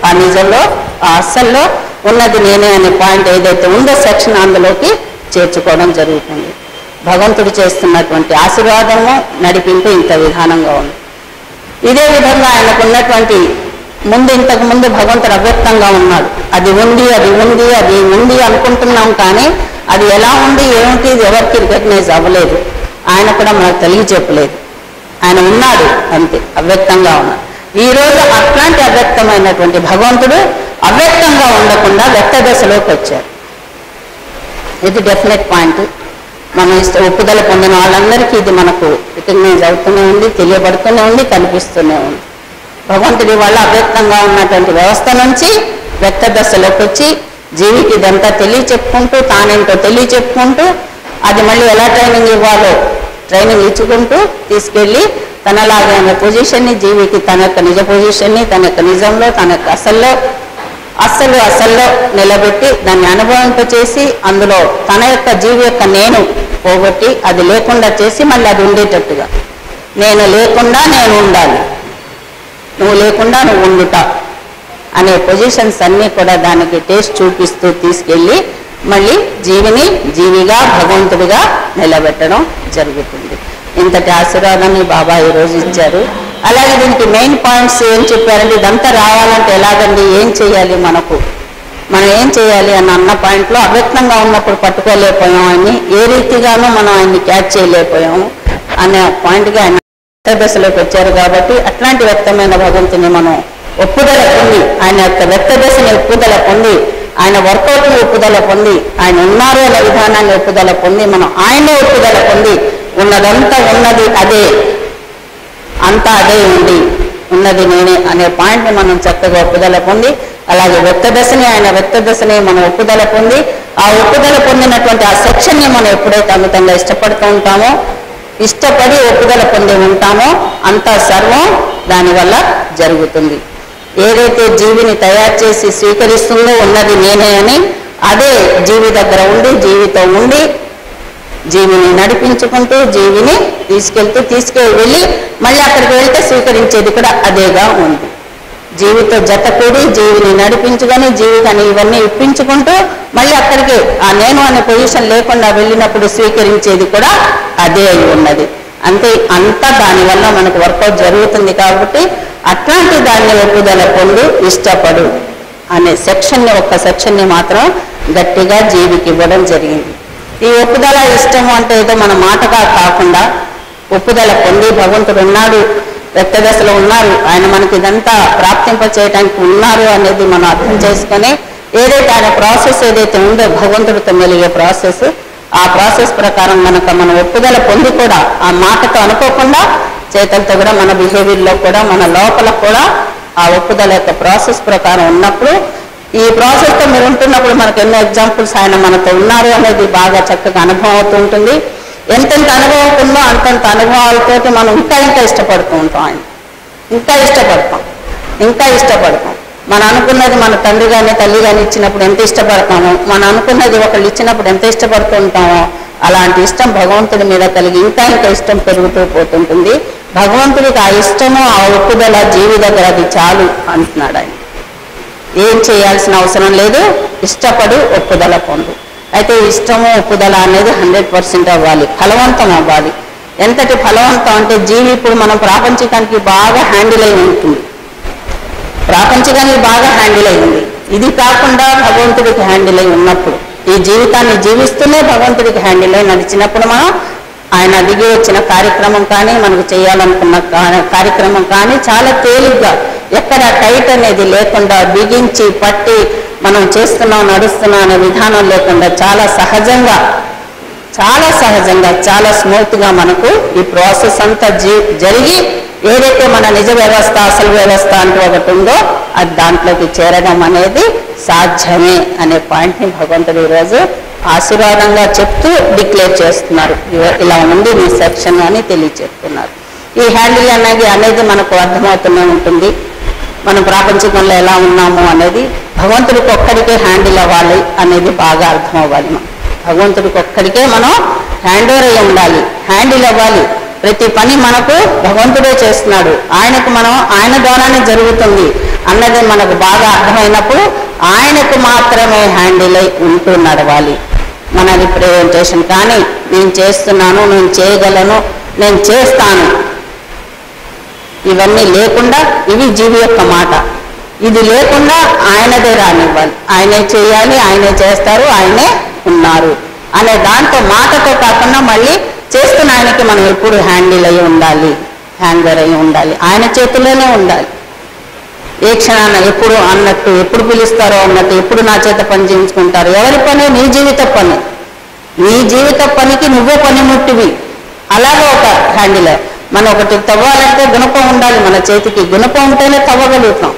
ఆ నిజంలో, ఆ అస్సల్లో ఉన్నది నేనే అనే పాయింట్ ఏదైతే ఉందో సెక్షన్ అందులోకి చేర్చుకోవడం జరుగుతుంది. భగవంతుడు చేస్తున్నటువంటి ఆశీర్వాదము, నడిపింపు ఇంత విధానంగా ఉంది. ఇదే విధంగా ఆయనకు ఉన్నటువంటి ఇంతకు ముందు భగవంతుడు అవ్యక్తంగా ఉన్నాడు. అది ఉంది అనుకుంటున్నాం, కానీ అది ఎలా ఉంది ఏమిటి ఇది ఎవరికి రికగ్నైజ్ అవ్వలేదు. ఆయన కూడా మనకు తెలియజెప్పలేదు. ఆయన ఉన్నాడు అంతే, అవ్యక్తంగా ఉన్నాడు. ఈరోజు అట్లాంటి అవ్యక్తమైనటువంటి భగవంతుడు అవ్యక్తంగా ఉండకుండా వ్యక్త దశలోకి వచ్చారు. ఇది డెఫినెట్ పాయింట్. మనం ఒప్పుదల పొందిన వాళ్ళందరికీ ఇది మనకు రికగ్నైజ్ అవుతూనే ఉంది, తెలియబడుతూనే ఉంది, కనిపిస్తూనే ఉంది. భగవంతుడి వల్ల అవ్యక్తంగా ఉన్నటువంటి వ్యవస్థ నుంచి వ్యక్త దశలోకి వచ్చి జీవికి ఇదంతా తెలియచెప్పుకుంటూ, తానేంటో తెలియచెప్పుకుంటూ, అది మళ్ళీ ఎలా ట్రైనింగ్ ఇవ్వాలో ట్రైనింగ్ ఇచ్చుకుంటూ తీసుకెళ్ళి తనలాగైన పొజిషన్ని, జీవికి తన యొక్క నిజ పొజిషన్ని, తన యొక్క నిజంలో, తన యొక్క అస్సల్లో నిలబెట్టి దాన్ని అనుభవింపచేసి, అందులో తన యొక్క జీవి యొక్క నేను పోగొట్టి అది లేకుండా చేసి మళ్ళీ అది ఉండేటట్టుగా, నేను లేకుండా నేను ఉండాలి, నువ్వు లేకుండా నువ్వు ఉండుతా అనే పొజిషన్స్ అన్నీ కూడా దానికి టేస్ట్ చూపిస్తూ తీసుకెళ్ళి మళ్ళీ జీవిని జీవిగా భగవంతుడిగా నిలబెట్టడం జరుగుతుంది. ఇంతటి ఆశీర్వాదాన్ని బాబా ఈరోజు ఇచ్చారు. అలాగే దీనికి మెయిన్ పాయింట్స్ ఏం చెప్పారంటే, ఇదంతా రావాలంటే ఎలాగండి, ఏం చేయాలి, మనం ఏం చేయాలి అన్న పాయింట్లో అవ్యక్తంగా ఉన్నప్పుడు పట్టుకోలేకపోయాం ఆయన్ని, ఏ రీతిగానూ మనం ఆయన్ని క్యాచ్ చేయలేకపోయాము అనే పాయింట్గా ఆయన దశలోకి వచ్చారు. కాబట్టి అట్లాంటి వ్యక్తమైన భగవంతుని మనం ఒప్పుదల పొంది, ఆయన యొక్క వ్యక్త దశని ఒప్పుదల పొంది, ఆయన వర్కౌట్ని ఒప్పుదల పొంది, ఆయన ఉన్నారు అనే విధానాన్ని ఒప్పుదల పొంది, మనం ఆయనే ఒప్పుదల పొంది, ఉన్నదంతా ఉన్నది అదే, అంతా అదే ఉంది, ఉన్నది నేనే అనే పాయింట్ని మనం చక్కగా ఒప్పుదల పొంది, అలాగే వ్యక్త దశని, ఆయన వ్యక్త దశని మనం ఒప్పుదల పొంది, ఆ ఒప్పుదల పొందినటువంటి ఆ సెక్షన్ని మనం ఎప్పుడైతే అమితంగా ఇష్టపడుతూ ఉంటామో, ఇష్టపడి ఒప్పుదల పొంది ఉంటామో, అంతా సర్వం దానివల్ల జరుగుతుంది. ఏదైతే జీవిని తయారు చేసి స్వీకరిస్తుందో ఉన్నది నేనే అని, అదే జీవి దగ్గర ఉండి, జీవితో ఉండి, జీవిని నడిపించుకుంటూ జీవిని తీసుకెళ్ళి మళ్ళీ అక్కడికి వెళ్తే స్వీకరించేది కూడా అదేగా ఉంది. జీవితో జత కూడి జీవిని నడిపించుకొని జీవితాన్ని ఇవన్నీ ఇప్పించుకుంటూ మళ్ళీ అక్కడికి ఆ నేను అనే పొజిషన్ లేకుండా వెళ్ళినప్పుడు స్వీకరించేది కూడా అదే అయి ఉన్నది. అంతా దానివల్ల మనకు వర్కౌట్ జరుగుతుంది. కాబట్టి అట్లాంటి దాన్ని ఒప్పుదల పొందు ఇష్టపడు అనే ఒక్క సెక్షన్ని మాత్రం గట్టిగా జీవికి ఇవ్వడం జరిగింది. ఈ ఒప్పుదల ఇష్టము అంటే ఏదో మన మాటగా కాకుండా ఒప్పుదల పొంది భగవంతుడు ఉన్నాడు, రక్త దశలో ఉన్నారు, ఆయన మనకి ఇదంతా ప్రాప్తింప చేయడానికి ఉన్నారు అనేది మనం అర్థం చేసుకొని ఏదైతే ఆయన ప్రాసెస్ ఏదైతే ఉందో భగవంతుడితో మెలిగే ప్రాసెస్, ఆ ప్రాసెస్ ప్రకారం మన ఒప్పుదల పొంది కూడా ఆ మాటతో అనుకోకుండా చేతలతో కూడా మన బిహేవియర్లో కూడా మన లోపల కూడా ఆ ఒప్పుదల యొక్క ప్రాసెస్ ప్రకారం ఉన్నప్పుడు ఈ ప్రాసెస్తో మీరు ఉంటున్నప్పుడు మనకు ఎన్నో ఎగ్జాంపుల్స్ ఆయన మనతో ఉన్నారు అనేది బాగా చక్కగా అనుభవం అవుతుంటుంది. ఎంతెంత అనుభవం ఉందో అంతంత అనుభవాలతోటి మనం ఇంకా ఇష్టపడుతూ ఉంటాం. ఆయన ఇంకా ఇష్టపడతాం. మనం అనుకున్నది మన తండ్రి కానీ తల్లి కానీ ఇచ్చినప్పుడు ఎంత ఇష్టపడతామో, మనం అనుకున్నది ఒకళ్ళు ఇచ్చినప్పుడు ఎంత ఇష్టపడుతూ ఉంటామో అలాంటి ఇష్టం భగవంతుడి మీద కలిగి ఇంకా ఇష్టం పెరుగుతూ పోతుంటుంది. భగవంతుడికి ఆ ఇష్టము ఆ ఒప్పుదల జీవి దగ్గర అది చాలు అంటున్నాడు ఆయన. ఏం చేయాల్సిన అవసరం లేదు, ఇష్టపడు ఒప్పుదల పొందు. అయితే ఇష్టము ఒప్పుదల అనేది 100% అవ్వాలి, ఫలవంతం అవ్వాలి. ఎంతటి ఫలవంతం అంటే జీవి ఇప్పుడు మనం ప్రాపంచికానికి బాగా హ్యాండిల్ అయి ఉంటుంది, ఇది కాకుండా భగవంతుడికి హ్యాండిల్ అయి ఉన్నప్పుడు ఈ జీవితాన్ని జీవిస్తూనే భగవంతుడికి హ్యాండిల్ అయి నడిచినప్పుడు మనం ఆయన దిగి వచ్చిన కార్యక్రమం కానీ మనకు చేయాలనుకున్న కార్యక్రమం కానీ చాలా తేలిగ్గా ఎక్కడ టైట్ అనేది లేకుండా బిగించి పట్టి మనం చేస్తున్నాం నడుస్తున్నాం అనే విధానం లేకుండా చాలా సహజంగా చాలా స్మూత్గా మనకు ఈ ప్రాసెస్ అంతా జరిగి ఏదైతే మన నిజ వ్యవస్థ అసలు వ్యవస్థ అంటూ ఒకటి ఉందో అది దాంట్లోకి చేరడం అనేది సాధ్యమే అనే పాయింట్ని భగవంతుడు ఈరోజు ఆశీర్వాదంగా చెప్తూ డిక్లేర్ చేస్తున్నారు. ఇలా ఉంది మీ సెక్షన్ అని తెలియజేస్తున్నారు. ఈ హ్యాండిల్ అనేది మనకు అర్థమవుతూనే ఉంటుంది. మనం ప్రాపంచికంలో ఎలా ఉన్నాము అనేది భగవంతుడికి ఒక్కడికే హ్యాండిల్ అవ్వాలి అనేది బాగా అర్థం అవ్వాలి. భగవంతుడికి ఒక్కడికే మనం హ్యాండ్ ఓవర్ అయ్యి ఉండాలి, హ్యాండిల్ అవ్వాలి. ప్రతి పని మనకు భగవంతుడే చేస్తున్నాడు, ఆయనకు మనం ఆయన ద్వారానే జరుగుతుంది అన్నది మనకు బాగా అర్థమైనప్పుడు ఆయనకు మాత్రమే హ్యాండిల్ అయి ఉంటూ నడవాలి. మన రిప్రజెంటేషన్ కానీ నేను చేస్తున్నాను, నేను చేయగలను, నేను చేస్తాను ఇవన్నీ లేకుండా, ఇవి జీవి యొక్క మాట, ఇది లేకుండా ఆయనదే రానివ్వాలి. ఆయనే చేయాలి, ఆయనే చేస్తారు, ఆయనే ఉన్నారు అనే దాంతో మాటతో కాకుండా మళ్ళీ చేస్తున్న ఆయనకి మనం ఎప్పుడు హ్యాండిల్ అయి ఉండాలి, హ్యాంగర్ అయి ఉండాలి, ఆయన చేతుల్లోనే ఉండాలి. ఏ క్షణాన ఎప్పుడు అన్నట్టు, ఎప్పుడు పిలుస్తారో అన్నట్టు, ఎప్పుడు నా చేత పని చేయించుకుంటారు. ఎవరి పని? నీ జీవిత పని. నీ జీవిత పనికి నువ్వే పనిముట్టివి. అలాగే ఒక హ్యాండిలర్. మనం ఒకటి తవ్వాలంటే గుణపం ఉండాలి మన చేతికి, గుణపం ఉంటేనే తవ్వగలుగుతాం,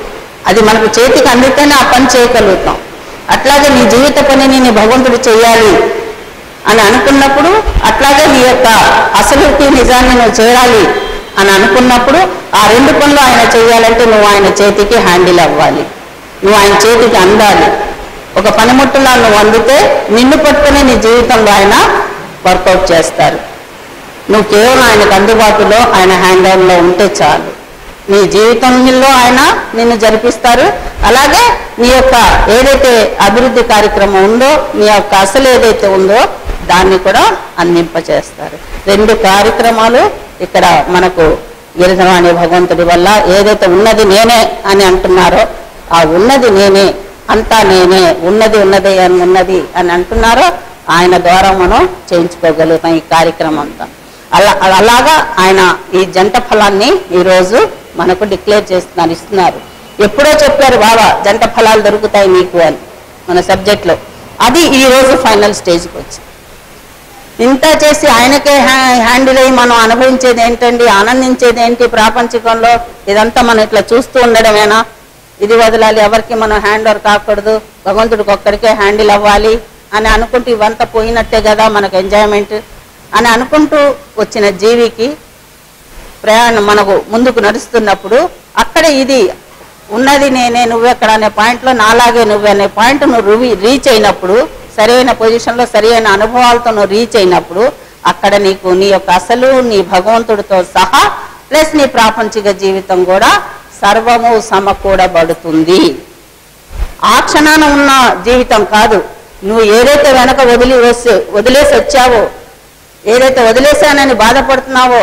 అది మనకు చేతికి అందితేనే ఆ పని చేయగలుగుతాం. అట్లాగే నీ జీవిత పనిని నీ భగవంతుడు చేయాలి అని అనుకున్నప్పుడు, అట్లాగే నీ యొక్క అసలుకి నిజాన్ని నువ్వు చేయాలి అని అనుకున్నప్పుడు ఆ రెండు పనులు ఆయన చేయాలంటే నువ్వు ఆయన చేతికి హ్యాండిల్ అవ్వాలి, నువ్వు ఆయన చేతికి అందాలి. ఒక పనిముట్టులా నువ్వు అందితే నిన్ను పట్టుకుని నీ జీవితంలో ఆయన వర్కౌట్ చేస్తారు. నువ్వు కేవలం ఆయనకు అందుబాటులో ఆయన హ్యాండ్ ఓవర్లో ఉంటే చాలు, నీ జీవితంలో ఆయన నిన్ను జరిపిస్తారు. అలాగే నీ యొక్క ఏదైతే అభివృద్ధి కార్యక్రమం ఉందో, నీ యొక్క అసలు ఏదైతే ఉందో దాన్ని కూడా అందింపచేస్తారు. రెండు కార్యక్రమాలు ఇక్కడ మనకు గిరిధరవాణి భగవంతుడి వల్ల ఏదైతే ఉన్నది నేనే అని అంటున్నారో, ఆ ఉన్నది నేనే, అంతా నేనే, ఉన్నది అని అంటున్నారో ఆయన ద్వారా మనం చేయించుకోగలుగుతాం ఈ కార్యక్రమం అంతా. అలాగా ఆయన ఈ జంట ఫలాన్ని ఈరోజు మనకు డిక్లేర్ ఇస్తున్నారు. ఎప్పుడో చెప్పారు బాబా జంట ఫలాలు దొరుకుతాయి నీకు అని మన సబ్జెక్ట్లో, అది ఈరోజు ఫైనల్ స్టేజ్కి వచ్చి ఇంత చేసి ఆయనకే హ్యాండిల్ అయ్యి మనం అనుభవించేది ఏంటండి, ఆనందించేది ఏంటి ప్రాపంచికంలో? ఇదంతా మనం ఇట్లా చూస్తూ ఉండడమేనా? ఇది వదలాలి, ఎవరికి మనం హ్యాండ్ ఓవర్ కాకూడదు, భగవంతుడికి ఒక్కడికే హ్యాండిల్ అవ్వాలి అని అనుకుంటూ ఇవంతా పోయినట్టే కదా మనకు ఎంజాయ్మెంట్ అని అనుకుంటూ వచ్చిన జీవికి ప్రయాణం మనకు ముందుకు నడుస్తున్నప్పుడు అక్కడ ఇది ఉన్నది నేనే, నువ్వెక్కడ అనే పాయింట్లో నాలాగే నువ్వే అనే పాయింట్ నువ్వు రీచ్ అయినప్పుడు సరైన పొజిషన్లో సరైన అనుభవాలతో నువ్వు రీచ్ అయినప్పుడు అక్కడ నీకు నీ యొక్క అసలు నీ భగవంతుడితో సహా ప్లస్ నీ ప్రాపంచిక జీవితం కూడా సర్వము సమకూడబడుతుంది. ఆ క్షణాన ఉన్న జీవితం కాదు, నువ్వు ఏదైతే వెనక వదిలేసి వచ్చావో, ఏదైతే వదిలేశానని బాధపడుతున్నావో,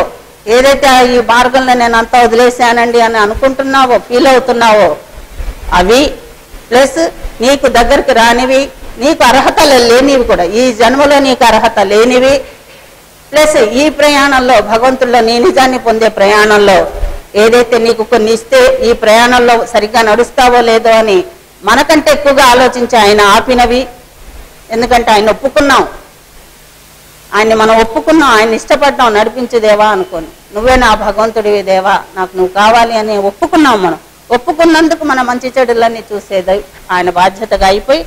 ఏదైతే ఈ మార్గంలో నేను అంతా వదిలేశానండి అని అనుకుంటున్నావో, ఫీల్ అవుతున్నావో, అవి ప్లస్ నీకు దగ్గరికి రానివి, నీకు అర్హతలు లేనివి కూడా, ఈ జన్మలో నీకు అర్హత లేనివి, ప్లస్ ఈ ప్రయాణంలో భగవంతుల్లో నీ నిజాన్ని పొందే ప్రయాణంలో ఏదైతే నీకు కొన్ని ఇస్తే ఈ ప్రయాణంలో సరిగ్గా నడుస్తావో లేదో అని మనకంటే ఎక్కువగా ఆలోచించి ఆయన ఆపినవి. ఎందుకంటే ఆయన ఒప్పుకున్నాం, ఆయన్ని మనం ఒప్పుకున్నాం, ఆయన ఇష్టపడ్డాం, నడిపించు దేవా అనుకోని, నువ్వే నా భగవంతుడివి దేవా, నాకు నువ్వు కావాలి అని ఒప్పుకున్నాం. మనం ఒప్పుకున్నందుకు మన మంచి చెడులన్నీ చూసేది ఆయన బాధ్యతగా అయిపోయి,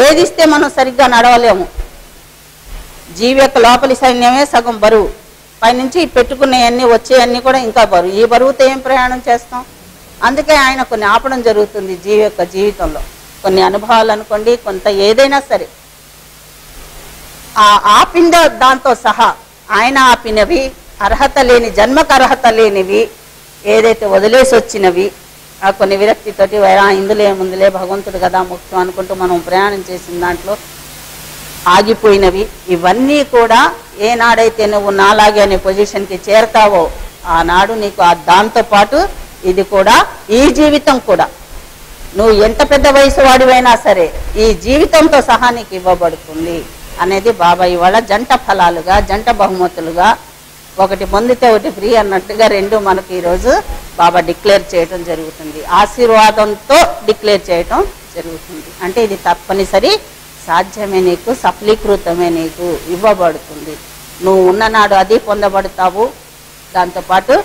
ఏది ఇస్తే మనం సరిగ్గా నడవలేము. జీవి యొక్క లోపలి సైన్యమే సగం బరువు, పైనుంచి పెట్టుకునేవన్నీ వచ్చేవన్నీ కూడా ఇంకా బరువు. ఈ బరువుతో ఏం ప్రయాణం చేస్తాం? అందుకే ఆయన కొన్ని ఆపడం జరుగుతుంది జీవి యొక్క జీవితంలో. కొన్ని అనుభవాలు అనుకోండి, కొంత ఏదైనా సరే ఆ ఆపింద దాంతో సహా ఆయన ఆపినవి, అర్హత లేని, జన్మకు అర్హత లేనివి, ఏదైతే వదిలేసి వచ్చినవి, ఆ కొన్ని విరక్తితోటి ఇందులో ఏముందులే భగవంతుడు కదా ముఖ్యం అనుకుంటూ మనం ప్రయాణం చేసిన దాంట్లో ఆగిపోయినవి, ఇవన్నీ కూడా ఏనాడైతే నువ్వు నాలాగే అనే పొజిషన్కి చేరతావో ఆనాడు నీకు దాంతోపాటు ఇది కూడా, ఈ జీవితం కూడా, నువ్వు ఎంత పెద్ద వయసు వాడివైనా సరే ఈ జీవితంతో సహా నీకు ఇవ్వబడుతుంది అనేది బాబా ఇవాళ జంట ఫలాలుగా, జంట బహుమతులుగా, ఒకటి పొందితే ఒకటి ఫ్రీ అన్నట్టుగా రెండు మనకి ఈరోజు బాబా డిక్లేర్ చేయటం జరుగుతుంది. ఆశీర్వాదంతో డిక్లేర్ చేయటం జరుగుతుంది. అంటే ఇది తప్పనిసరి సాధ్యమే, నీకు సఫలీకృతమే, నీకు ఇవ్వబడుతుంది. నువ్వు ఉన్ననాడు అది పొందబడతావు, దాంతోపాటు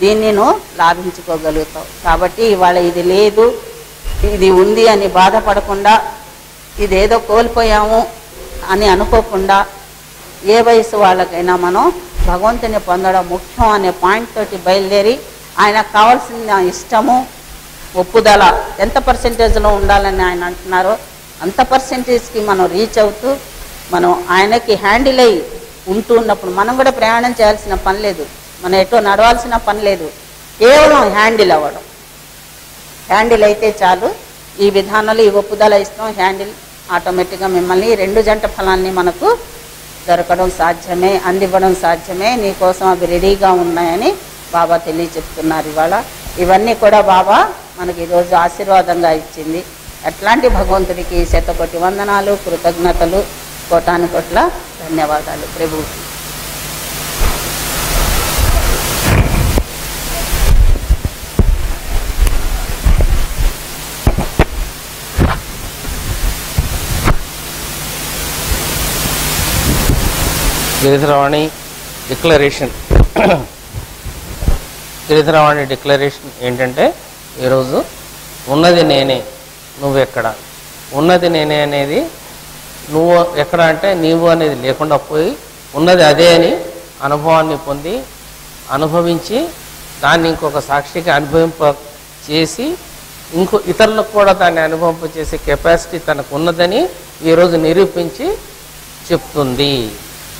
దీన్ని నువ్వు లాభించుకోగలుగుతావు. కాబట్టి ఇవాళ ఇది లేదు, ఇది ఉంది అని బాధపడకుండా, ఇదేదో కోల్పోయాము అని అనుకోకుండా, ఏ వయసు వాళ్ళకైనా మనం భగవంతుని పొందడం ముఖ్యం అనే పాయింట్ తోటి బయలుదేరి ఆయనకు కావాల్సిన ఇష్టము, ఒప్పుదల ఎంత పర్సెంటేజ్లో ఉండాలని ఆయన అంటున్నారో అంత పర్సెంటేజ్కి మనం రీచ్ అవుతూ మనం ఆయనకి హ్యాండిల్ అయ్యి ఉంటూ ఉన్నప్పుడు మనం కూడా ప్రయాణం చేయాల్సిన పని లేదు, మనం ఎటో నడవాల్సిన పని లేదు, కేవలం హ్యాండిల్ అవ్వడం. హ్యాండిల్ అయితే చాలు. ఈ విధానాలు, ఈ ఒప్పుదల ఇస్తాం, హ్యాండిల్ ఆటోమేటిక్గా మిమ్మల్ని రెండు జంట ఫలాన్ని మనకు దొరకడం సాధ్యమే, అందివ్వడం సాధ్యమే. నీకోసం అవి రెడీగా ఉన్నాయని బాబా తెలియచెప్తున్నారు ఇవాళ. ఇవన్నీ కూడా బాబా మనకి ఈరోజు ఆశీర్వాదంగా ఇచ్చింది. అట్లాంటి భగవంతుడికి శతకోటి వందనాలు, కృతజ్ఞతలు, కోటాను కోట్ల ధన్యవాదాలు ప్రభువుకి. గిరిధరవాణి డిక్లరేషన్. గిరిధరవాణి డిక్లరేషన్ ఏంటంటే, ఈరోజు ఉన్నది నేనే, నువ్వెక్కడ. ఉన్నది నేనే అనేది నువ్వు ఎక్కడ అంటే నీవు అనేది లేకుండా పోయి ఉన్నది అదే అని అనుభవాన్ని పొంది, అనుభవించి, దాన్ని ఇంకొక సాక్షికి అనుభవింప చేసి ఇతరులకు కూడా దాన్ని అనుభవింప చేసే కెపాసిటీ తనకు ఉన్నదని ఈరోజు నిరూపించి చెప్తుంది.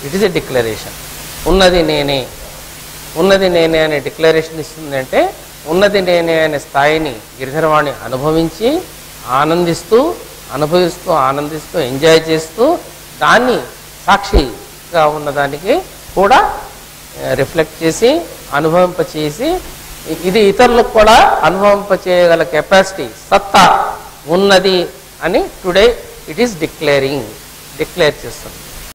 It is a declaration. ఉన్నది నేనే, ఉన్నది నేనే అనే డిక్లరేషన్ ఇస్తుందంటే, ఉన్నది నేనే అనే స్థాయిని గిరిధరవాణి అనుభవించి, ఆనందిస్తూ, అనుభవిస్తూ, ఆనందిస్తూ, ఎంజాయ్ చేస్తూ, దాన్ని సాక్షిగా ఉన్నదానికి కూడా రిఫ్లెక్ట్ చేసి, అనుభవింపచేసి, ఇది ఇతరులకు కూడా అనుభవింపచేయగల కెపాసిటీ, సత్తా ఉన్నది అని టుడే ఇట్ ఈస్ డిక్లేర్ చేస్తుంది.